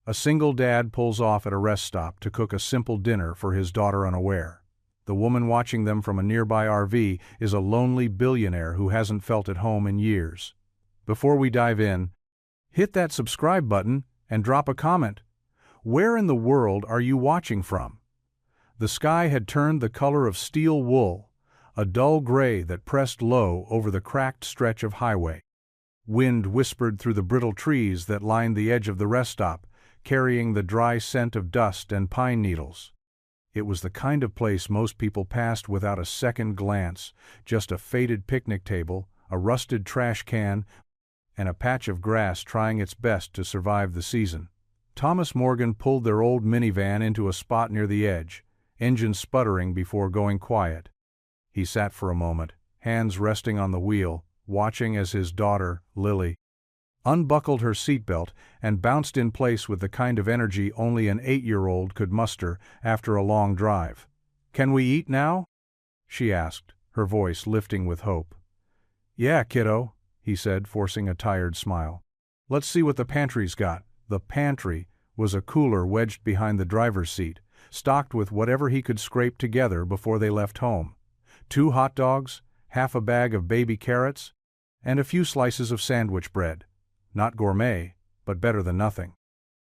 A single dad pulls off at a rest stop to cook a simple dinner for his daughter unaware. The woman watching them from a nearby RV is a lonely billionaire who hasn't felt at home in years. Before we dive in, hit that subscribe button and drop a comment. Where in the world are you watching from? The sky had turned the color of steel wool, a dull gray that pressed low over the cracked stretch of highway. Wind whispered through the brittle trees that lined the edge of the rest stop, carrying the dry scent of dust and pine needles. It was the kind of place most people passed without a second glance, just a faded picnic table, a rusted trash can, and a patch of grass trying its best to survive the season. Thomas Morgan pulled their old minivan into a spot near the edge, engine sputtering before going quiet. He sat for a moment, hands resting on the wheel, watching as his daughter, Lily, unbuckled her seatbelt and bounced in place with the kind of energy only an 8-year-old could muster after a long drive. "Can we eat now?" she asked, her voice lifting with hope. "Yeah, kiddo," he said, forcing a tired smile. "Let's see what the pantry's got." The pantry was a cooler wedged behind the driver's seat, stocked with whatever he could scrape together before they left home. 2 hot dogs, half a bag of baby carrots, and a few slices of sandwich bread. Not gourmet, but better than nothing.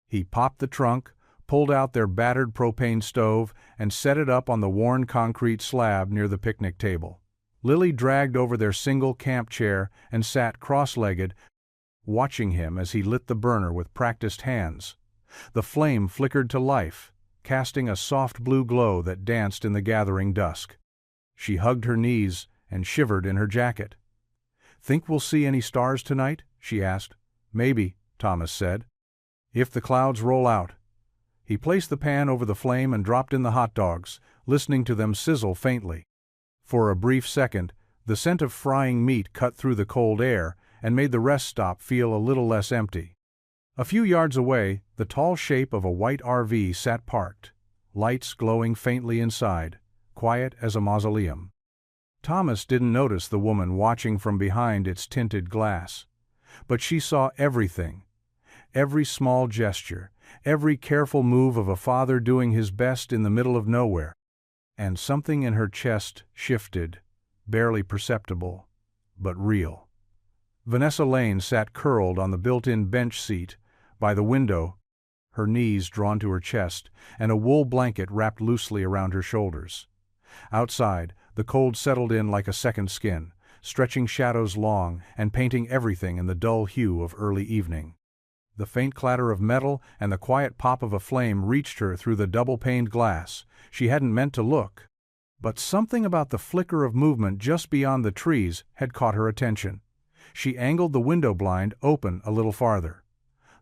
He popped the trunk, pulled out their battered propane stove, and set it up on the worn concrete slab near the picnic table. Lily dragged over their single camp chair and sat cross-legged, watching him as he lit the burner with practiced hands. The flame flickered to life, casting a soft blue glow that danced in the gathering dusk. She hugged her knees and shivered in her jacket. "Think we'll see any stars tonight?" she asked. "Maybe," Thomas said. "If the clouds roll out." He placed the pan over the flame and dropped in the hot dogs, listening to them sizzle faintly. For a brief second, the scent of frying meat cut through the cold air and made the rest stop feel a little less empty. A few yards away, the tall shape of a white RV sat parked, lights glowing faintly inside, quiet as a mausoleum. Thomas didn't notice the woman watching from behind its tinted glass. But she saw everything. Every small gesture, every careful move of a father doing his best in the middle of nowhere. And something in her chest shifted, barely perceptible, but real. Vanessa Lane sat curled on the built-in bench seat by the window, her knees drawn to her chest, and a wool blanket wrapped loosely around her shoulders. Outside, the cold settled in like a second skin, stretching shadows long and painting everything in the dull hue of early evening. The faint clatter of metal and the quiet pop of a flame reached her through the double-paned glass. She hadn't meant to look. But something about the flicker of movement just beyond the trees had caught her attention. She angled the window blind open a little farther.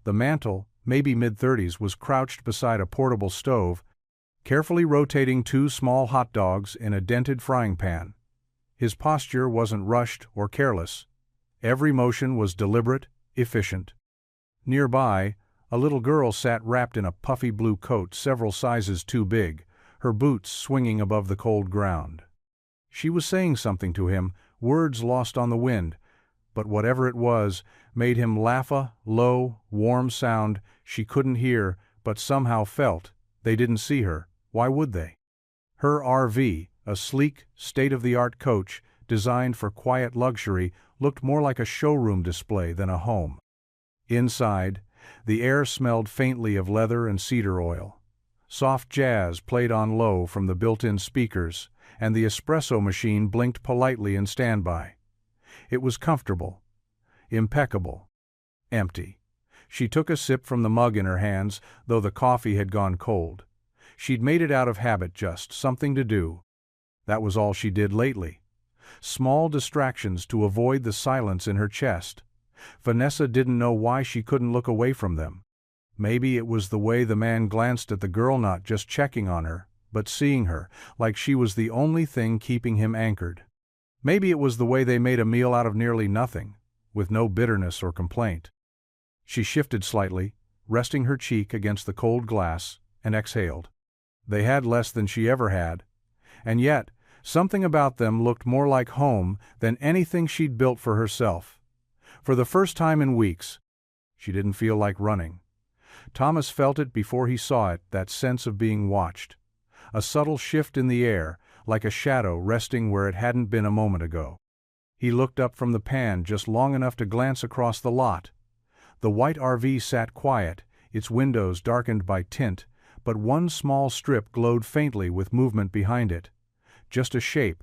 The mantel, maybe mid-30s, was crouched beside a portable stove, carefully rotating 2 small hot dogs in a dented frying pan. His posture wasn't rushed or careless. Every motion was deliberate, efficient. Nearby, a little girl sat wrapped in a puffy blue coat several sizes too big, her boots swinging above the cold ground. She was saying something to him, words lost on the wind, but whatever it was made him laugh, a low, warm sound she couldn't hear but somehow felt. They didn't see her. Why would they? Her RV, a sleek, state-of-the-art coach designed for quiet luxury, looked more like a showroom display than a home. Inside, the air smelled faintly of leather and cedar oil. Soft jazz played on low from the built-in speakers, and the espresso machine blinked politely in standby. It was comfortable, impeccable, empty. She took a sip from the mug in her hands, though the coffee had gone cold. She'd made it out of habit, just something to do. That was all she did lately. Small distractions to avoid the silence in her chest. Vanessa didn't know why she couldn't look away from them. Maybe it was the way the man glanced at the girl, not just checking on her, but seeing her, like she was the only thing keeping him anchored. Maybe it was the way they made a meal out of nearly nothing, with no bitterness or complaint. She shifted slightly, resting her cheek against the cold glass, and exhaled. They had less than she ever had, and yet something about them looked more like home than anything she'd built for herself. For the first time in weeks, she didn't feel like running. Thomas felt it before he saw it, that sense of being watched. A subtle shift in the air, like a shadow resting where it hadn't been a moment ago. He looked up from the pan just long enough to glance across the lot. The white RV sat quiet, its windows darkened by tint, but one small strip glowed faintly with movement behind it. Just a shape,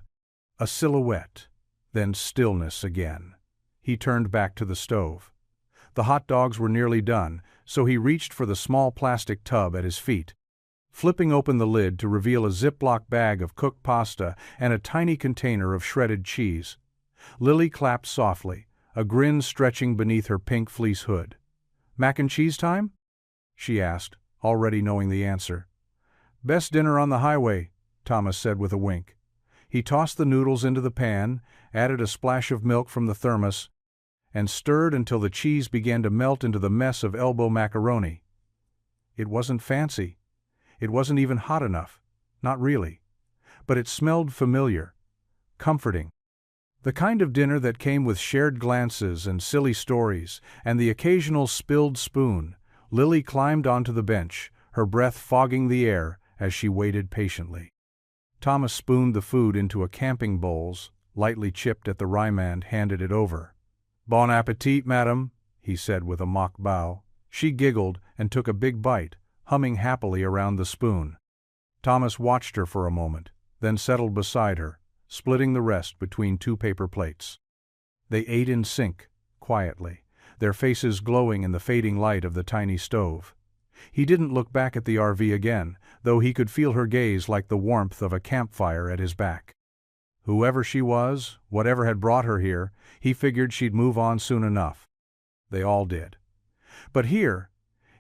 a silhouette, then stillness again. He turned back to the stove. The hot dogs were nearly done, so he reached for the small plastic tub at his feet. Flipping open the lid to reveal a Ziploc bag of cooked pasta and a tiny container of shredded cheese. Lily clapped softly, a grin stretching beneath her pink fleece hood. "Mac and cheese time?" she asked, already knowing the answer. "Best dinner on the highway," Thomas said with a wink. He tossed the noodles into the pan, added a splash of milk from the thermos, and stirred until the cheese began to melt into the mess of elbow macaroni. It wasn't fancy. It wasn't even hot enough. Not really. But it smelled familiar. Comforting. The kind of dinner that came with shared glances and silly stories, and the occasional spilled spoon. Lily climbed onto the bench, her breath fogging the air as she waited patiently. Thomas spooned the food into a camping bowls, lightly chipped at the rye and handed it over. "Bon appetit, madam," he said with a mock bow. She giggled and took a big bite, humming happily around the spoon. Thomas watched her for a moment, then settled beside her, splitting the rest between two paper plates. They ate in sync, quietly, their faces glowing in the fading light of the tiny stove. He didn't look back at the RV again, though he could feel her gaze like the warmth of a campfire at his back. Whoever she was, whatever had brought her here, he figured she'd move on soon enough. They all did. But here,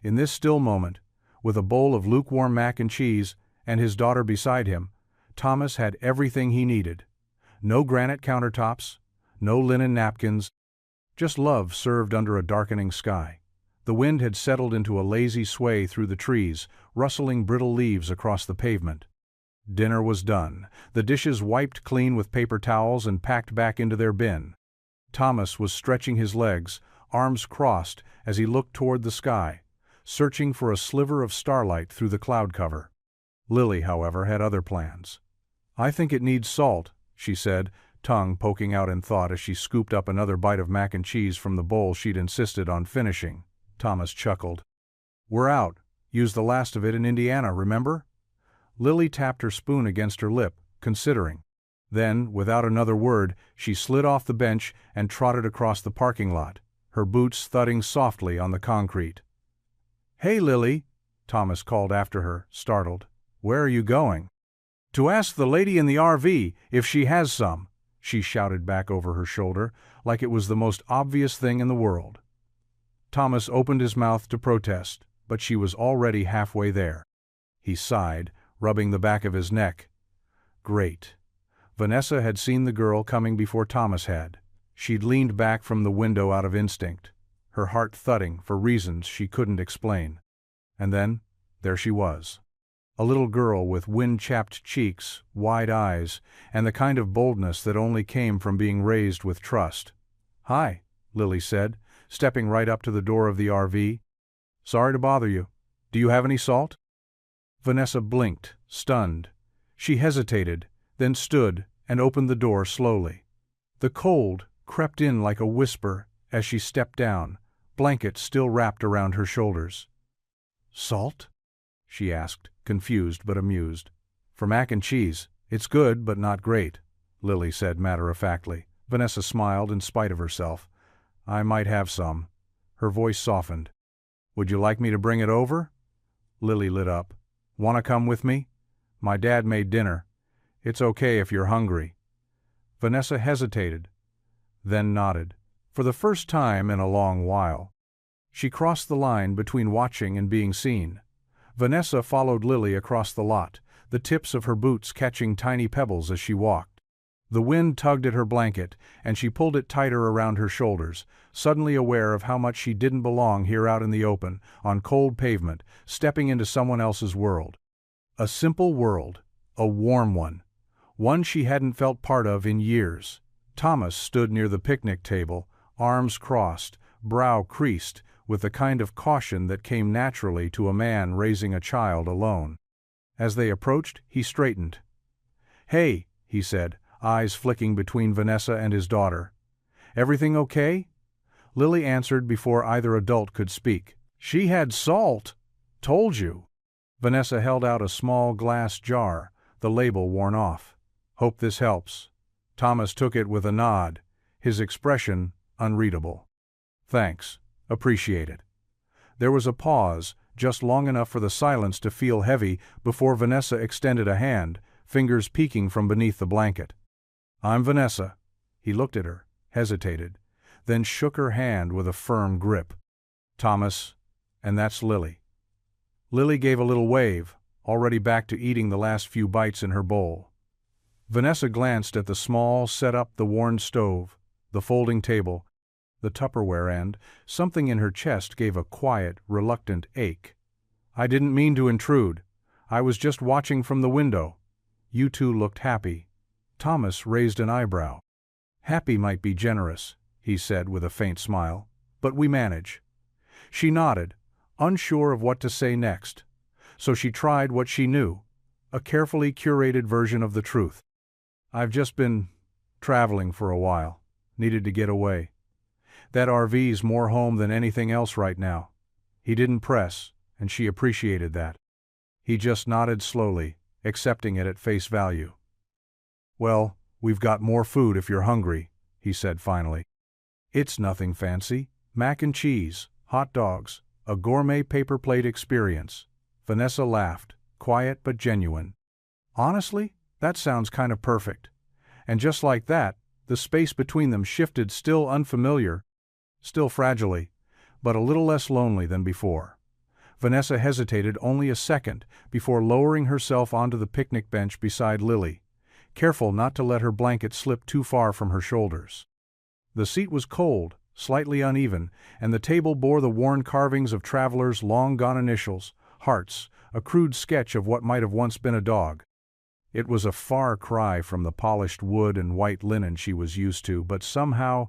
in this still moment, with a bowl of lukewarm mac and cheese and his daughter beside him, Thomas had everything he needed. No granite countertops, no linen napkins, just love served under a darkening sky. The wind had settled into a lazy sway through the trees, rustling brittle leaves across the pavement. Dinner was done, the dishes wiped clean with paper towels and packed back into their bin. Thomas was stretching his legs, arms crossed, as he looked toward the sky, searching for a sliver of starlight through the cloud cover. Lily, however, had other plans. "I think it needs salt," she said, tongue poking out in thought as she scooped up another bite of mac and cheese from the bowl she'd insisted on finishing. Thomas chuckled. "We're out. Used the last of it in Indiana, remember?" Lily tapped her spoon against her lip, considering. Then, without another word, she slid off the bench and trotted across the parking lot, her boots thudding softly on the concrete. "Hey, Lily," Thomas called after her, startled. "Where are you going?" "To ask the lady in the RV if she has some," she shouted back over her shoulder, like it was the most obvious thing in the world. Thomas opened his mouth to protest, but she was already halfway there. He sighed, rubbing the back of his neck. Great. Vanessa had seen the girl coming before Thomas had. She'd leaned back from the window out of instinct, her heart thudding for reasons she couldn't explain. And then, there she was. A little girl with wind-chapped cheeks, wide eyes, and the kind of boldness that only came from being raised with trust. "Hi," Lily said, stepping right up to the door of the RV. "Sorry to bother you. Do you have any salt?" Vanessa blinked, stunned. She hesitated, then stood and opened the door slowly. The cold crept in like a whisper as she stepped down, blanket still wrapped around her shoulders. "Salt?" she asked, confused but amused. "For mac and cheese. It's good, but not great," Lily said matter-of-factly. Vanessa smiled in spite of herself. "I might have some." Her voice softened. "Would you like me to bring it over?" Lily lit up. "Want to come with me? My dad made dinner. It's okay if you're hungry." Vanessa hesitated, then nodded, for the first time in a long while. She crossed the line between watching and being seen. Vanessa followed Lily across the lot, the tips of her boots catching tiny pebbles as she walked. The wind tugged at her blanket, and she pulled it tighter around her shoulders, suddenly aware of how much she didn't belong here out in the open, on cold pavement, stepping into someone else's world. A simple world, a warm one she hadn't felt part of in years. Thomas stood near the picnic table, arms crossed, brow creased, with the kind of caution that came naturally to a man raising a child alone. As they approached, he straightened. "Hey," he said, eyes flicking between Vanessa and his daughter. "Everything okay?" Lily answered before either adult could speak. "She had salt. Told you." Vanessa held out a small glass jar, the label worn off. "Hope this helps." Thomas took it with a nod, his expression unreadable. "Thanks. Appreciate it." There was a pause, just long enough for the silence to feel heavy before Vanessa extended a hand, fingers peeking from beneath the blanket. "I'm Vanessa." He looked at her, hesitated, then shook her hand with a firm grip. "Thomas, and that's Lily." Lily gave a little wave, already back to eating the last few bites in her bowl. Vanessa glanced at the small set-up, the worn stove, the folding table, the Tupperware, and something in her chest gave a quiet, reluctant ache. "I didn't mean to intrude. I was just watching from the window. You two looked happy." Thomas raised an eyebrow. "Happy might be generous," he said with a faint smile, "but we manage." She nodded, unsure of what to say next. So she tried what she knew, a carefully curated version of the truth. "I've just been traveling for a while. Needed to get away. That RV's more home than anything else right now." He didn't press, and she appreciated that. He just nodded slowly, accepting it at face value. "Well, we've got more food if you're hungry," he said finally. "It's nothing fancy. Mac and cheese, hot dogs, a gourmet paper plate experience." Vanessa laughed, quiet but genuine. "Honestly, that sounds kind of perfect." And just like that, the space between them shifted, still unfamiliar, still fragilely, but a little less lonely than before. Vanessa hesitated only a second before lowering herself onto the picnic bench beside Lily, careful not to let her blanket slip too far from her shoulders. The seat was cold, slightly uneven, and the table bore the worn carvings of travelers' long-gone initials, hearts, a crude sketch of what might have once been a dog. It was a far cry from the polished wood and white linen she was used to, but somehow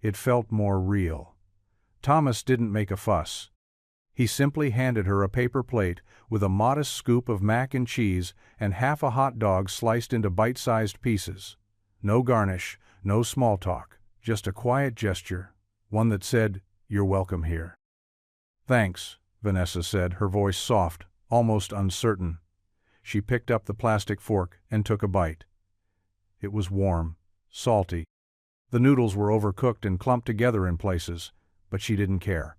it felt more real. Thomas didn't make a fuss. He simply handed her a paper plate with a modest scoop of mac and cheese and half a hot dog sliced into bite-sized pieces. No garnish, no small talk, just a quiet gesture, one that said, "You're welcome here." "Thanks," Vanessa said, her voice soft, almost uncertain. She picked up the plastic fork and took a bite. It was warm, salty. The noodles were overcooked and clumped together in places, but she didn't care.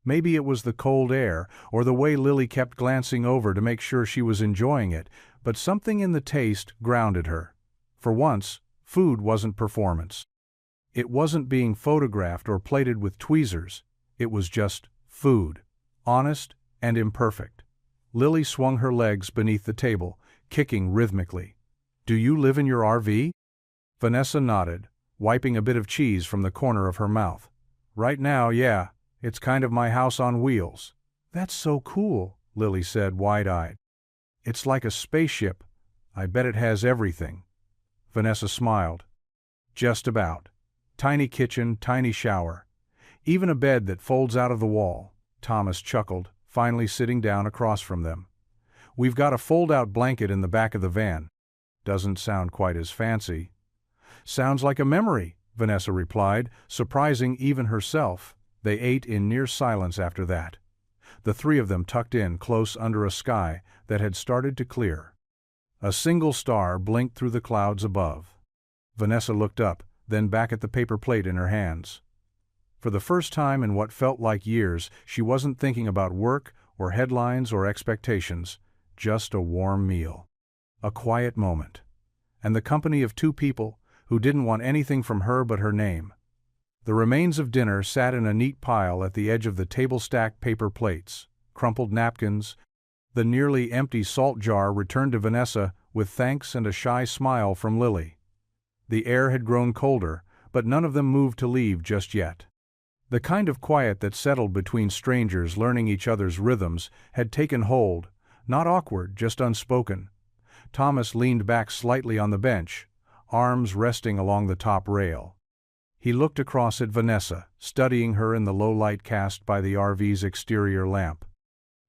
Maybe it was the cold air, or the way Lily kept glancing over to make sure she was enjoying it, but something in the taste grounded her. For once, food wasn't performance. It wasn't being photographed or plated with tweezers. It was just food, honest and imperfect. Lily swung her legs beneath the table, kicking rhythmically. "Do you live in your RV?" Vanessa nodded, wiping a bit of cheese from the corner of her mouth. "Right now, yeah. It's kind of my house on wheels." "That's so cool," Lily said, wide-eyed. "It's like a spaceship. I bet it has everything." Vanessa smiled. "Just about. Tiny kitchen, tiny shower. Even a bed that folds out of the wall." Thomas chuckled, finally sitting down across from them. "We've got a fold-out blanket in the back of the van." "Doesn't sound quite as fancy." "Sounds like a memory," Vanessa replied, surprising even herself. They ate in near silence after that. The three of them tucked in close under a sky that had started to clear. A single star blinked through the clouds above. Vanessa looked up, then back at the paper plate in her hands. For the first time in what felt like years, she wasn't thinking about work or headlines or expectations, just a warm meal. A quiet moment. And the company of two people who didn't want anything from her but her name. The remains of dinner sat in a neat pile at the edge of the table-stacked paper plates, crumpled napkins. The nearly empty salt jar returned to Vanessa with thanks and a shy smile from Lily. The air had grown colder, but none of them moved to leave just yet. The kind of quiet that settled between strangers learning each other's rhythms had taken hold, not awkward, just unspoken. Thomas leaned back slightly on the bench, arms resting along the top rail. He looked across at Vanessa, studying her in the low light cast by the RV's exterior lamp.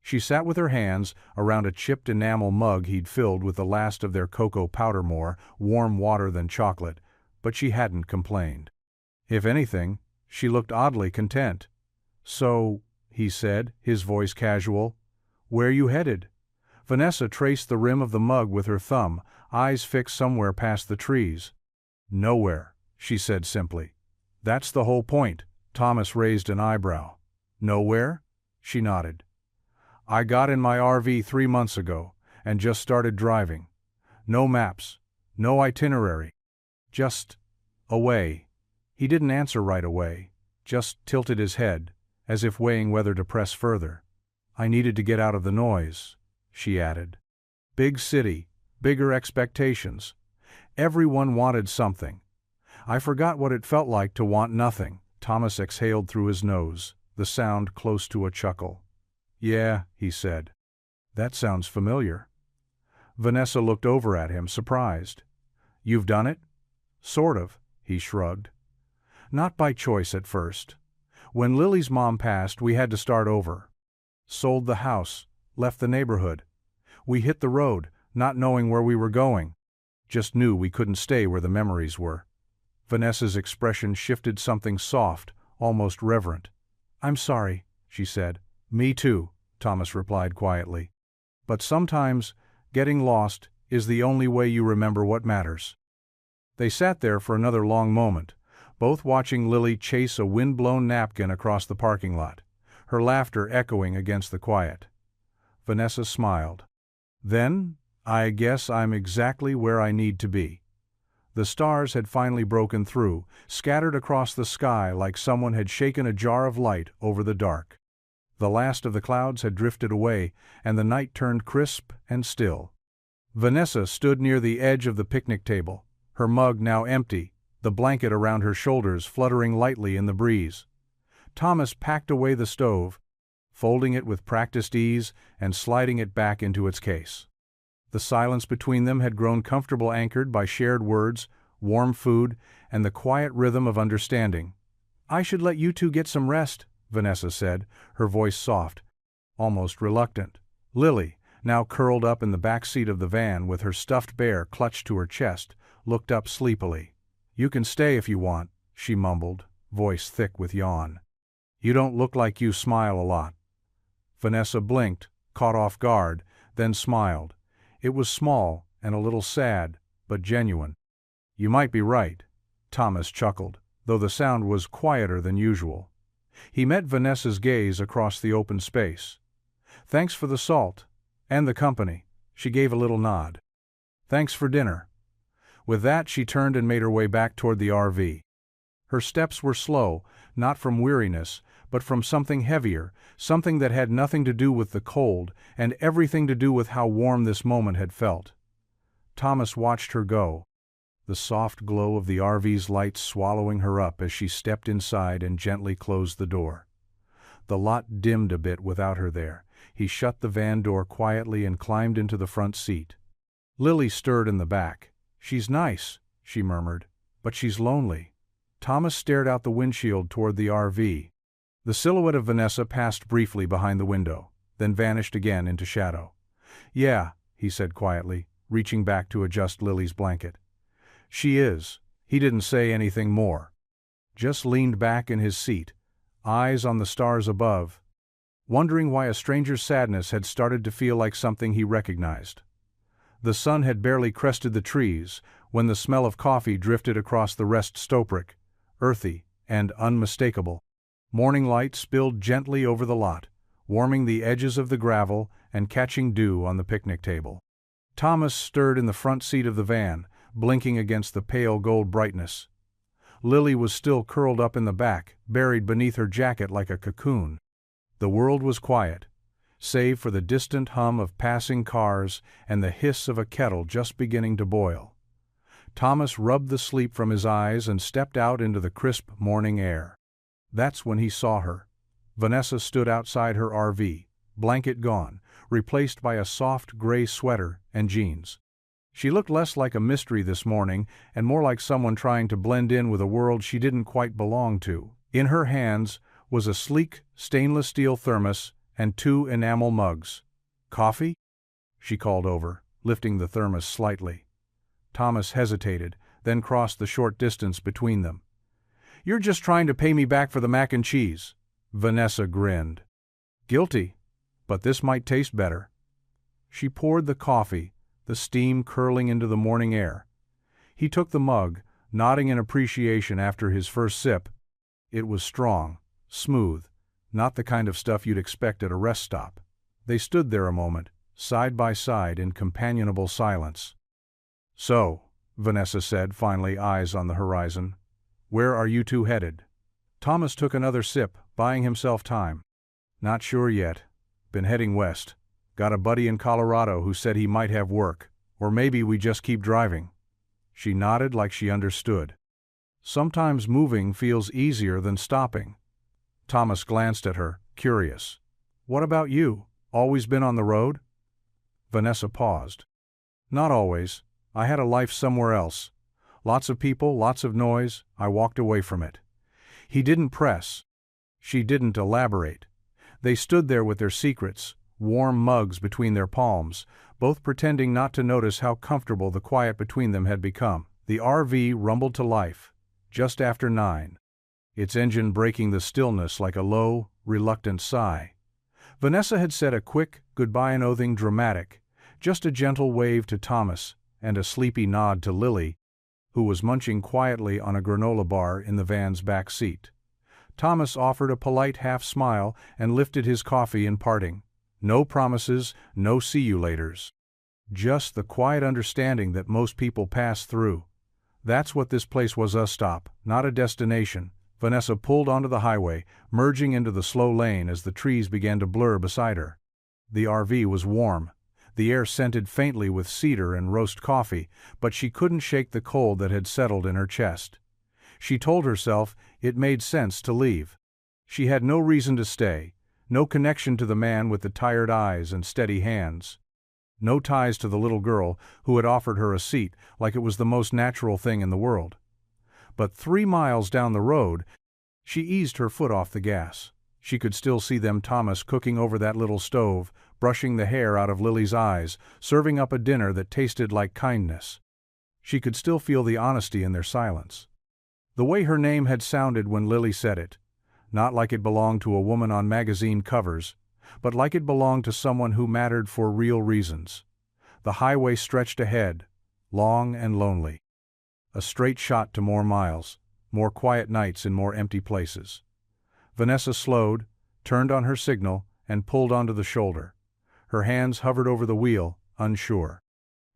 She sat with her hands around a chipped enamel mug he'd filled with the last of their cocoa powder, more warm water than chocolate, but she hadn't complained. If anything, she looked oddly content. "So," he said, his voice casual, "where you headed?" Vanessa traced the rim of the mug with her thumb, eyes fixed somewhere past the trees. "Nowhere," she said simply. "That's the whole point." Thomas raised an eyebrow. "Nowhere?" She nodded. "I got in my RV 3 months ago, and just started driving. No maps, no itinerary. Just away." He didn't answer right away, just tilted his head, as if weighing whether to press further. "I needed to get out of the noise," she added. "Big city, bigger expectations. Everyone wanted something. I forgot what it felt like to want nothing." Thomas exhaled through his nose, the sound close to a chuckle. "Yeah," he said. "That sounds familiar." Vanessa looked over at him, surprised. "You've done it?" "Sort of," he shrugged. "Not by choice at first. When Lily's mom passed, we had to start over. Sold the house, left the neighborhood. We hit the road, not knowing where we were going. Just knew we couldn't stay where the memories were." Vanessa's expression shifted something soft, almost reverent. "I'm sorry," she said. "Me too," Thomas replied quietly. "But sometimes, getting lost is the only way you remember what matters." They sat there for another long moment, both watching Lily chase a wind-blown napkin across the parking lot, her laughter echoing against the quiet. Vanessa smiled. "Then, I guess I'm exactly where I need to be." The stars had finally broken through, scattered across the sky like someone had shaken a jar of light over the dark. The last of the clouds had drifted away, and the night turned crisp and still. Vanessa stood near the edge of the picnic table, her mug now empty, the blanket around her shoulders fluttering lightly in the breeze. Thomas packed away the stove, folding it with practiced ease and sliding it back into its case. The silence between them had grown comfortable, anchored by shared words, warm food, and the quiet rhythm of understanding. "I should let you two get some rest," Vanessa said, her voice soft, almost reluctant. Lily, now curled up in the back seat of the van with her stuffed bear clutched to her chest, looked up sleepily. "You can stay if you want," she mumbled, voice thick with yawn. "You don't look like you smile a lot." Vanessa blinked, caught off guard, then smiled. It was small and a little sad, but genuine. "You might be right," Thomas chuckled, though the sound was quieter than usual. He met Vanessa's gaze across the open space. "Thanks for the salt. And the company." She gave a little nod. "Thanks for dinner." With that, she turned and made her way back toward the RV. Her steps were slow, not from weariness, but from something heavier, something that had nothing to do with the cold and everything to do with how warm this moment had felt. Thomas watched her go, the soft glow of the RV's lights swallowing her up as she stepped inside and gently closed the door. The lot dimmed a bit without her there. He shut the van door quietly and climbed into the front seat. Lily stirred in the back. "She's nice," she murmured, "but she's lonely." Thomas stared out the windshield toward the RV. The silhouette of Vanessa passed briefly behind the window, then vanished again into shadow. "Yeah," he said quietly, reaching back to adjust Lily's blanket. "She is." He didn't say anything more. Just leaned back in his seat, eyes on the stars above, wondering why a stranger's sadness had started to feel like something he recognized. The sun had barely crested the trees when the smell of coffee drifted across the rest stoprick, earthy and unmistakable. Morning light spilled gently over the lot, warming the edges of the gravel and catching dew on the picnic table. Thomas stirred in the front seat of the van, blinking against the pale gold brightness. Lily was still curled up in the back, buried beneath her jacket like a cocoon. The world was quiet, save for the distant hum of passing cars and the hiss of a kettle just beginning to boil. Thomas rubbed the sleep from his eyes and stepped out into the crisp morning air. That's when he saw her. Vanessa stood outside her RV, blanket gone, replaced by a soft gray sweater and jeans. She looked less like a mystery this morning and more like someone trying to blend in with a world she didn't quite belong to. In her hands was a sleek, stainless steel thermos and 2 enamel mugs. "Coffee?" she called over, lifting the thermos slightly. Thomas hesitated, then crossed the short distance between them. "You're just trying to pay me back for the mac and cheese." Vanessa grinned. "Guilty, but this might taste better." She poured the coffee, the steam curling into the morning air. He took the mug, nodding in appreciation after his first sip. It was strong, smooth, not the kind of stuff you'd expect at a rest stop. They stood there a moment, side by side in companionable silence. "So," Vanessa said, finally, eyes on the horizon, "where are you two headed?" Thomas took another sip, buying himself time. "Not sure yet. Been heading west. Got a buddy in Colorado who said he might have work, or maybe we just keep driving." She nodded like she understood. "Sometimes moving feels easier than stopping." Thomas glanced at her, curious. "What about you? Always been on the road?" Vanessa paused. "Not always. I had a life somewhere else. Lots of people, lots of noise. I walked away from it." He didn't press. She didn't elaborate. They stood there with their secrets, warm mugs between their palms, both pretending not to notice how comfortable the quiet between them had become. The RV rumbled to life, just after 9. Its engine breaking the stillness like a low, reluctant sigh. Vanessa had said a quick goodbye, nothing dramatic, just a gentle wave to Thomas and a sleepy nod to Lily, who was munching quietly on a granola bar in the van's back seat. Thomas offered a polite half-smile and lifted his coffee in parting. No promises, no see-you-laters. Just the quiet understanding that most people pass through. That's what this place was, a stop, not a destination. Vanessa pulled onto the highway, merging into the slow lane as the trees began to blur beside her. The RV was warm. The air scented faintly with cedar and roast coffee, but she couldn't shake the cold that had settled in her chest. She told herself it made sense to leave. She had no reason to stay, no connection to the man with the tired eyes and steady hands. No ties to the little girl who had offered her a seat like it was the most natural thing in the world. But 3 miles down the road, she eased her foot off the gas. She could still see them, Thomas cooking over that little stove, brushing the hair out of Lily's eyes, serving up a dinner that tasted like kindness. She could still feel the honesty in their silence. The way her name had sounded when Lily said it, not like it belonged to a woman on magazine covers, but like it belonged to someone who mattered for real reasons. The highway stretched ahead, long and lonely. A straight shot to more miles, more quiet nights in more empty places. Vanessa slowed, turned on her signal, and pulled onto the shoulder. Her hands hovered over the wheel, unsure.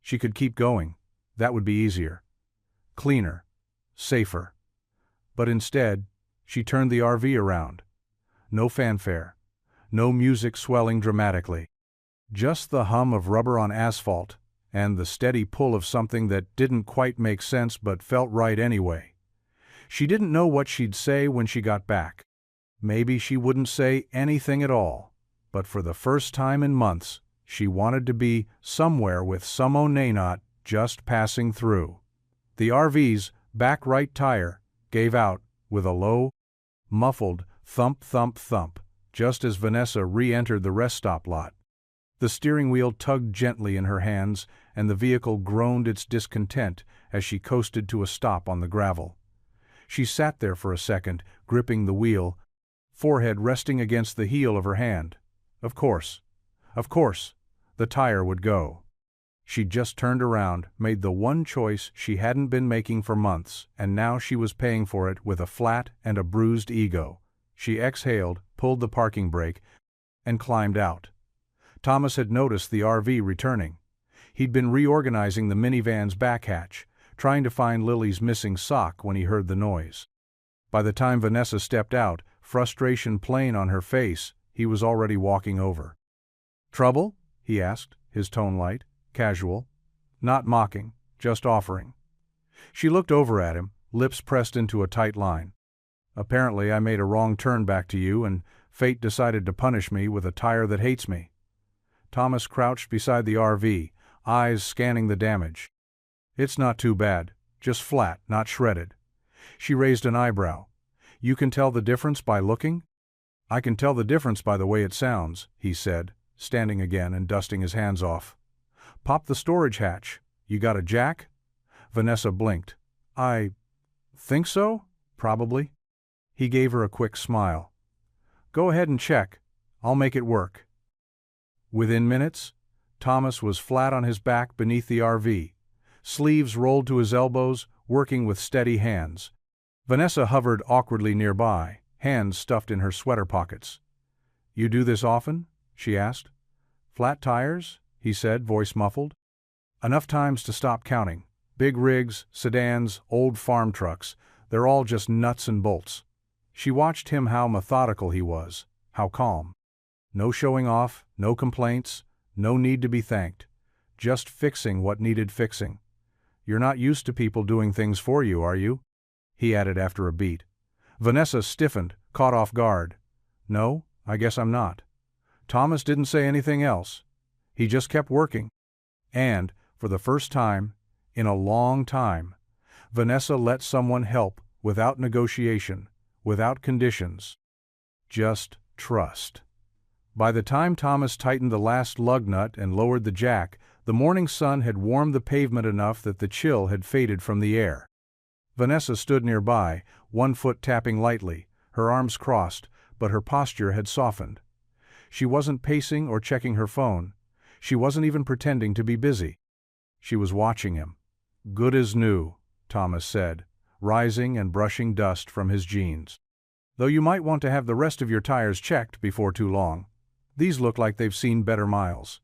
She could keep going. That would be easier. Cleaner. Safer. But instead, she turned the RV around. No fanfare. No music swelling dramatically. Just the hum of rubber on asphalt, and the steady pull of something that didn't quite make sense but felt right anyway. She didn't know what she'd say when she got back. Maybe she wouldn't say anything at all, but for the first time in months, she wanted to be somewhere with someone not just passing through. The RV's back right tire gave out with a low, muffled thump thump thump, just as Vanessa re-entered the rest stop lot. The steering wheel tugged gently in her hands, and the vehicle groaned its discontent as she coasted to a stop on the gravel. She sat there for a second, gripping the wheel, forehead resting against the heel of her hand. Of course, the tire would go. She'd just turned around, made the one choice she hadn't been making for months, and now she was paying for it with a flat and a bruised ego. She exhaled, pulled the parking brake, and climbed out. Thomas had noticed the RV returning. He'd been reorganizing the minivan's back hatch, trying to find Lily's missing sock when he heard the noise. By the time Vanessa stepped out, frustration plain on her face, he was already walking over. "Trouble?" he asked, his tone light, casual. Not mocking, just offering. She looked over at him, lips pressed into a tight line. "Apparently I made a wrong turn back to you, and fate decided to punish me with a tire that hates me." Thomas crouched beside the RV, eyes scanning the damage. "It's not too bad, just flat, not shredded." She raised an eyebrow. "You can tell the difference by looking?" "I can tell the difference by the way it sounds," he said, standing again and dusting his hands off. "Pop the storage hatch. You got a jack?" Vanessa blinked. "I think so, probably." He gave her a quick smile. "Go ahead and check. I'll make it work." Within minutes, Thomas was flat on his back beneath the RV, sleeves rolled to his elbows, working with steady hands. Vanessa hovered awkwardly nearby, hands stuffed in her sweater pockets. "You do this often?" she asked. "Flat tires?" he said, voice muffled. "Enough times to stop counting. Big rigs, sedans, old farm trucks, they're all just nuts and bolts." She watched him, how methodical he was, how calm. No showing off, no complaints, no need to be thanked. Just fixing what needed fixing. "You're not used to people doing things for you, are you?" he added after a beat. Vanessa stiffened, caught off guard. "No, I guess I'm not." Thomas didn't say anything else. He just kept working. And, for the first time, in a long time, Vanessa let someone help without negotiation, without conditions. Just trust. By the time Thomas tightened the last lug nut and lowered the jack, the morning sun had warmed the pavement enough that the chill had faded from the air. Vanessa stood nearby, one foot tapping lightly, her arms crossed, but her posture had softened. She wasn't pacing or checking her phone. She wasn't even pretending to be busy. She was watching him. "Good as new," Thomas said, rising and brushing dust from his jeans. "Though you might want to have the rest of your tires checked before too long. These look like they've seen better miles."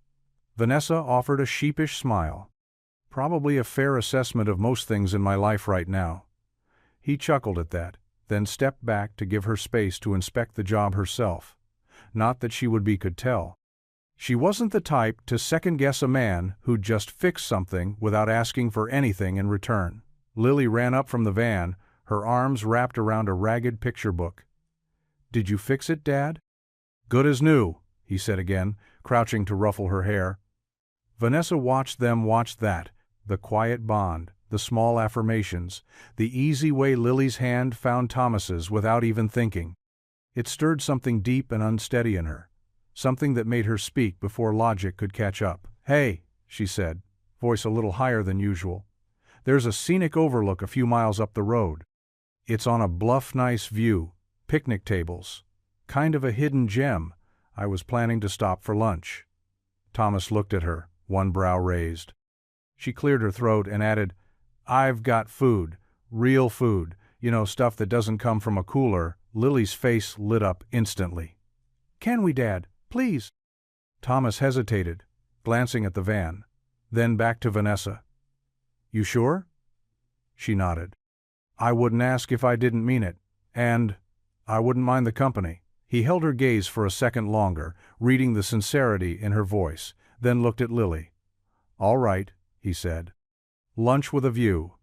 Vanessa offered a sheepish smile. "Probably a fair assessment of most things in my life right now." He chuckled at that, then stepped back to give her space to inspect the job herself. Not that she could tell. She wasn't the type to second-guess a man who'd just fixed something without asking for anything in return. Lily ran up from the van, her arms wrapped around a ragged picture book. "Did you fix it, Dad?" "Good as new," he said again, crouching to ruffle her hair. Vanessa watched them watch that, the quiet bond, the small affirmations, the easy way Lily's hand found Thomas's without even thinking. It stirred something deep and unsteady in her, something that made her speak before logic could catch up. "Hey," she said, voice a little higher than usual. "There's a scenic overlook a few miles up the road. It's on a bluff, nice view, picnic tables. Kind of a hidden gem. I was planning to stop for lunch." Thomas looked at her, one brow raised. She cleared her throat and added, "I've got food, real food, stuff that doesn't come from a cooler." Lily's face lit up instantly. "Can we, Dad? Please?" Thomas hesitated, glancing at the van, then back to Vanessa. "You sure?" She nodded. "I wouldn't ask if I didn't mean it, and I wouldn't mind the company." He held her gaze for a second longer, reading the sincerity in her voice, then looked at Lily. "All right," he said. "Lunch with a view."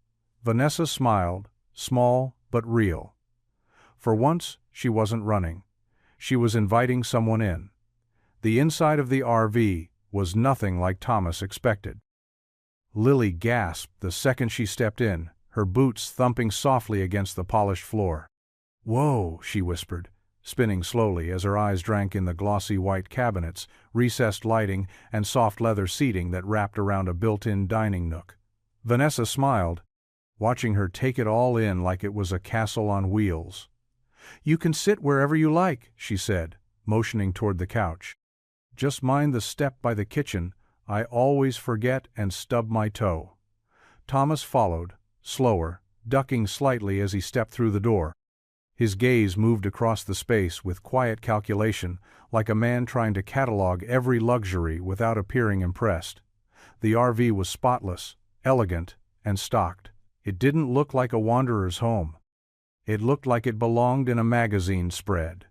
Vanessa smiled, small but real. For once, she wasn't running. She was inviting someone in. The inside of the RV was nothing like Thomas expected. Lily gasped the second she stepped in, her boots thumping softly against the polished floor. "Whoa," she whispered, spinning slowly as her eyes drank in the glossy white cabinets, recessed lighting, and soft leather seating that wrapped around a built-in dining nook. Vanessa smiled, watching her take it all in like it was a castle on wheels. "You can sit wherever you like," she said, motioning toward the couch. "Just mind the step by the kitchen. I always forget and stub my toe." Thomas followed, slower, ducking slightly as he stepped through the door. His gaze moved across the space with quiet calculation, like a man trying to catalog every luxury without appearing impressed. The RV was spotless, elegant, and stocked. It didn't look like a wanderer's home. It looked like it belonged in a magazine spread.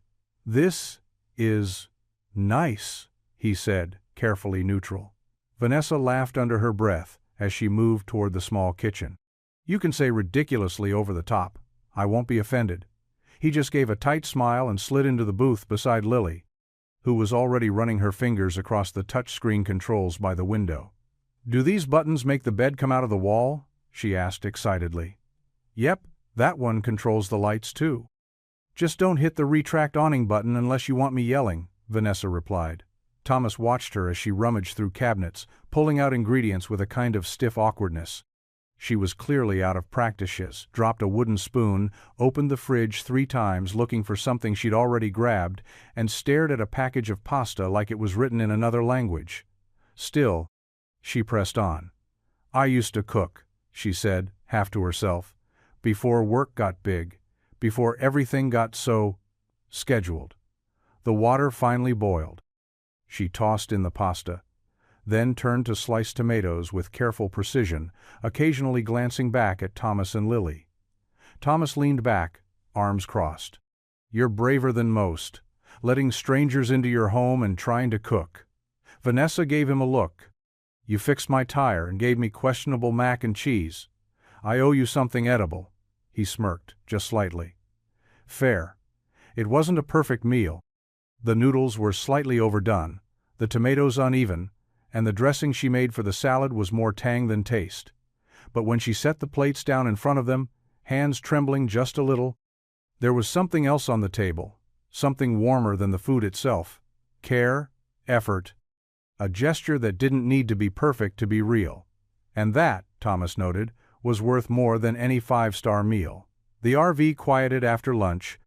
"This is nice," he said, carefully neutral. Vanessa laughed under her breath as she moved toward the small kitchen. "You can say ridiculously over the top. I won't be offended." He just gave a tight smile and slid into the booth beside Lily, who was already running her fingers across the touchscreen controls by the window. "Do these buttons make the bed come out of the wall?" she asked excitedly. "Yep, that one controls the lights too." "Just don't hit the retract awning button unless you want me yelling," Vanessa replied. Thomas watched her as she rummaged through cabinets, pulling out ingredients with a kind of stiff awkwardness. She was clearly out of practice. She dropped a wooden spoon, opened the fridge 3 times looking for something she'd already grabbed, and stared at a package of pasta like it was written in another language. Still, she pressed on. "I used to cook," she said, half to herself, "before work got big, before everything got so scheduled." The water finally boiled. She tossed in the pasta, then turned to slice tomatoes with careful precision, occasionally glancing back at Thomas and Lily. Thomas leaned back, arms crossed. "You're braver than most, letting strangers into your home and trying to cook." Vanessa gave him a look. "You fixed my tire and gave me questionable mac and cheese. I owe you something edible." He smirked, just slightly. "Fair. It wasn't a perfect meal. The noodles were slightly overdone, the tomatoes uneven, and the dressing she made for the salad was more tang than taste. But when she set the plates down in front of them, hands trembling just a little, there was something else on the table, something warmer than the food itself. Care, effort, a gesture that didn't need to be perfect to be real. And that, Thomas noted, was worth more than any 5-star meal. The RV quieted after lunch,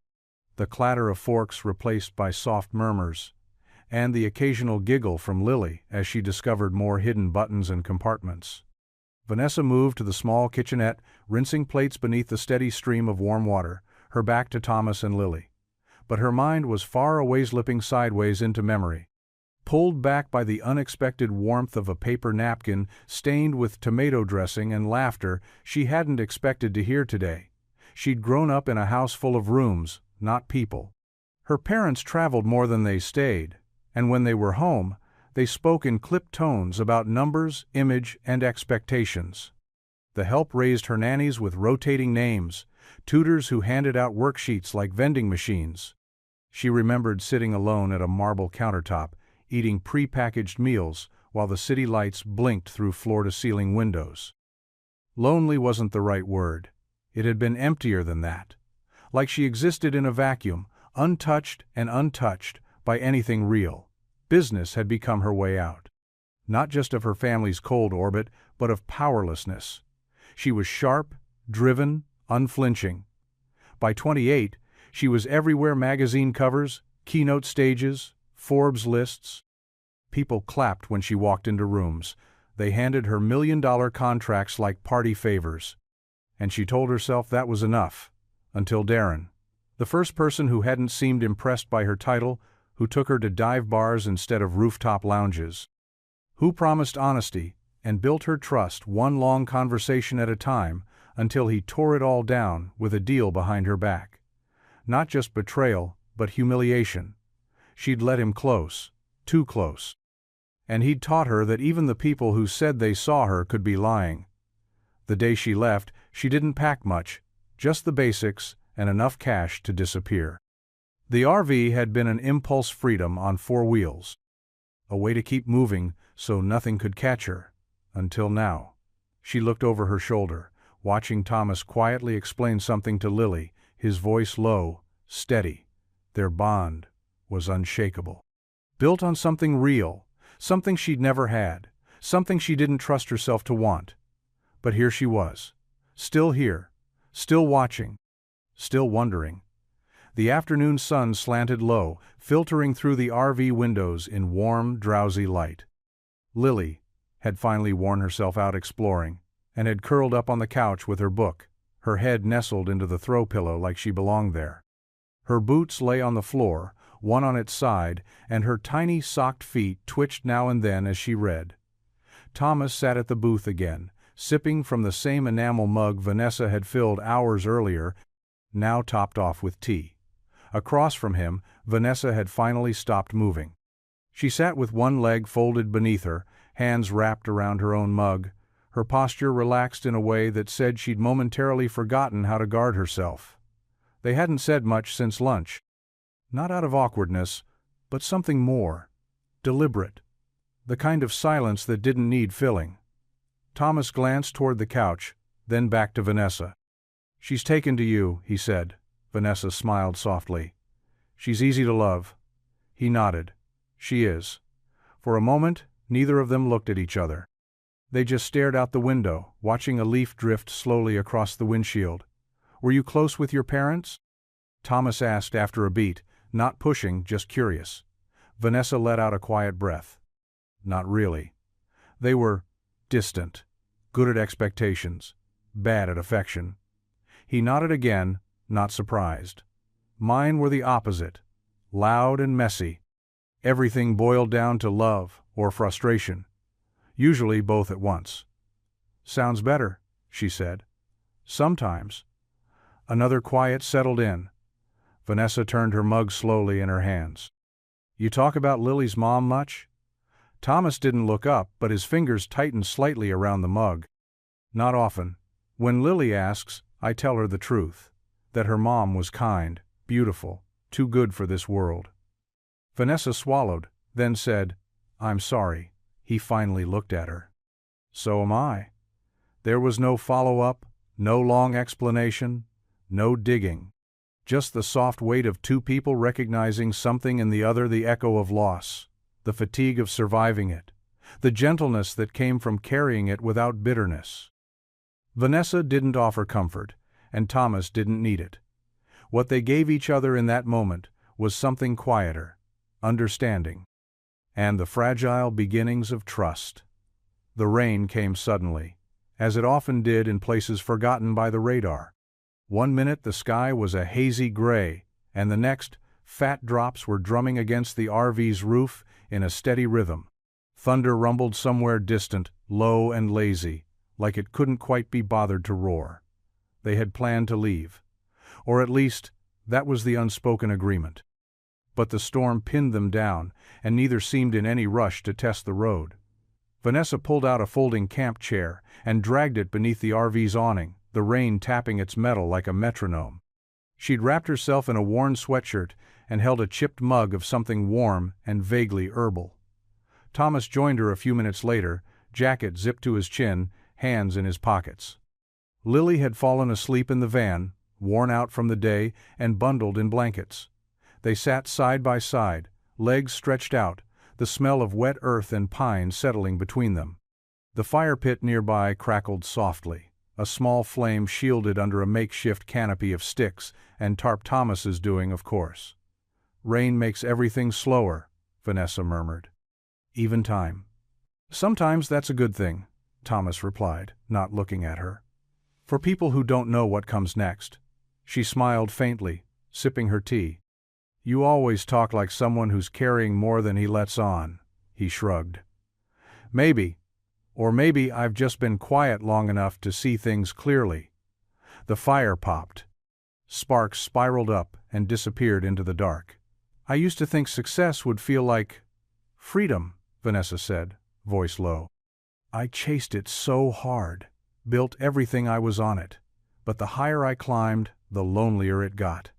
the clatter of forks replaced by soft murmurs, and the occasional giggle from Lily as she discovered more hidden buttons and compartments. Vanessa moved to the small kitchenette, rinsing plates beneath the steady stream of warm water, her back to Thomas and Lily. But her mind was far away, slipping sideways into memory. Pulled back by the unexpected warmth of a paper napkin stained with tomato dressing and laughter she hadn't expected to hear today. She'd grown up in a house full of rooms, not people. Her parents traveled more than they stayed, and when they were home, they spoke in clipped tones about numbers, image, and expectations. The help raised her nannies with rotating names, tutors who handed out worksheets like vending machines. She remembered sitting alone at a marble countertop, eating pre-packaged meals while the city lights blinked through floor-to-ceiling windows. Lonely wasn't the right word. It had been emptier than that. Like she existed in a vacuum, untouched and untouched by anything real. Business had become her way out. Not just of her family's cold orbit, but of powerlessness. She was sharp, driven, unflinching. By 28, she was everywhere: magazine covers, keynote stages, Forbes lists. People clapped when she walked into rooms. They handed her $1-million contracts like party favors. And she told herself that was enough. Until Darren, the first person who hadn't seemed impressed by her title, who took her to dive bars instead of rooftop lounges, who promised honesty and built her trust one long conversation at a time until he tore it all down with a deal behind her back. Not just betrayal, but humiliation. She'd let him close, too close. And he'd taught her that even the people who said they saw her could be lying. The day she left, she didn't pack much, just the basics and enough cash to disappear. The RV had been an impulse freedom on 4 wheels. A way to keep moving so nothing could catch her. Until now. She looked over her shoulder, watching Thomas quietly explain something to Lily, his voice low, steady. Their bond was unshakable. Built on something real, something she'd never had, something she didn't trust herself to want. But here she was. Still here. Still watching. Still wondering. The afternoon sun slanted low, filtering through the RV windows in warm, drowsy light. Lily had finally worn herself out exploring, and had curled up on the couch with her book, her head nestled into the throw pillow like she belonged there. Her boots lay on the floor, one on its side, and her tiny socked feet twitched now and then as she read. Thomas sat at the booth again, sipping from the same enamel mug Vanessa had filled hours earlier, now topped off with tea. Across from him, Vanessa had finally stopped moving. She sat with one leg folded beneath her, hands wrapped around her own mug, her posture relaxed in a way that said she'd momentarily forgotten how to guard herself. They hadn't said much since lunch. Not out of awkwardness, but something more. Deliberate. The kind of silence that didn't need filling. Thomas glanced toward the couch, then back to Vanessa. "She's taken to you," he said. Vanessa smiled softly. "She's easy to love." He nodded. "She is." For a moment, neither of them looked at each other. They just stared out the window, watching a leaf drift slowly across the windshield. "Were you close with your parents?" Thomas asked after a beat, not pushing, just curious. Vanessa let out a quiet breath. "Not really. They were distant, good at expectations, bad at affection." He nodded again, not surprised. "Mine were the opposite, loud and messy. Everything boiled down to love or frustration, usually both at once." "Sounds better," she said. "Sometimes." Another quiet settled in. Vanessa turned her mug slowly in her hands. "You talk about Lily's mom much?" Thomas didn't look up, but his fingers tightened slightly around the mug. "Not often. When Lily asks, I tell her the truth. That her mom was kind, beautiful, too good for this world." Vanessa swallowed, then said, "I'm sorry." He finally looked at her. "So am I." There was no follow-up, no long explanation, no digging. Just the soft weight of two people recognizing something in the other, the echo of loss, the fatigue of surviving it, the gentleness that came from carrying it without bitterness. Vanessa didn't offer comfort, and Thomas didn't need it. What they gave each other in that moment was something quieter, understanding, and the fragile beginnings of trust. The rain came suddenly, as it often did in places forgotten by the radar. One minute the sky was a hazy gray, and the next, fat drops were drumming against the RV's roof in a steady rhythm. Thunder rumbled somewhere distant, low and lazy, like it couldn't quite be bothered to roar. They had planned to leave. Or at least, that was the unspoken agreement. But the storm pinned them down, and neither seemed in any rush to test the road. Vanessa pulled out a folding camp chair and dragged it beneath the RV's awning, the rain tapping its metal like a metronome. She'd wrapped herself in a worn sweatshirt and held a chipped mug of something warm and vaguely herbal. Thomas joined her a few minutes later, jacket zipped to his chin, hands in his pockets. Lily had fallen asleep in the van, worn out from the day and bundled in blankets. They sat side by side, legs stretched out, the smell of wet earth and pine settling between them. The fire pit nearby crackled softly, a small flame shielded under a makeshift canopy of sticks and tarp Thomas's doing, of course. "Rain makes everything slower," Vanessa murmured. "Even time." "Sometimes that's a good thing," Thomas replied, not looking at her. "For people who don't know what comes next." She smiled faintly, sipping her tea. "You always talk like someone who's carrying more than he lets on," he shrugged. "Maybe. Or maybe I've just been quiet long enough to see things clearly." The fire popped. Sparks spiraled up and disappeared into the dark. "I used to think success would feel like freedom," Vanessa said, voice low. "I chased it so hard, built everything I was on it. But the higher I climbed, the lonelier it got.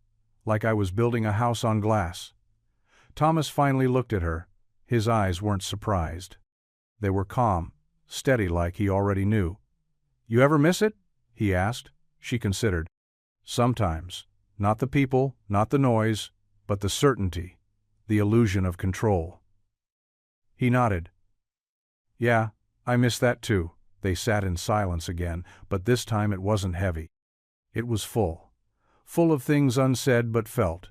Like I was building a house on glass." Thomas finally looked at her. His eyes weren't surprised. They were calm, steady like he already knew. "You ever miss it?" he asked. She considered. "Sometimes. Not the people, not the noise, but the certainty, the illusion of control." He nodded. "Yeah, I miss that too." They sat in silence again, but this time it wasn't heavy. It was full. Full of things unsaid but felt.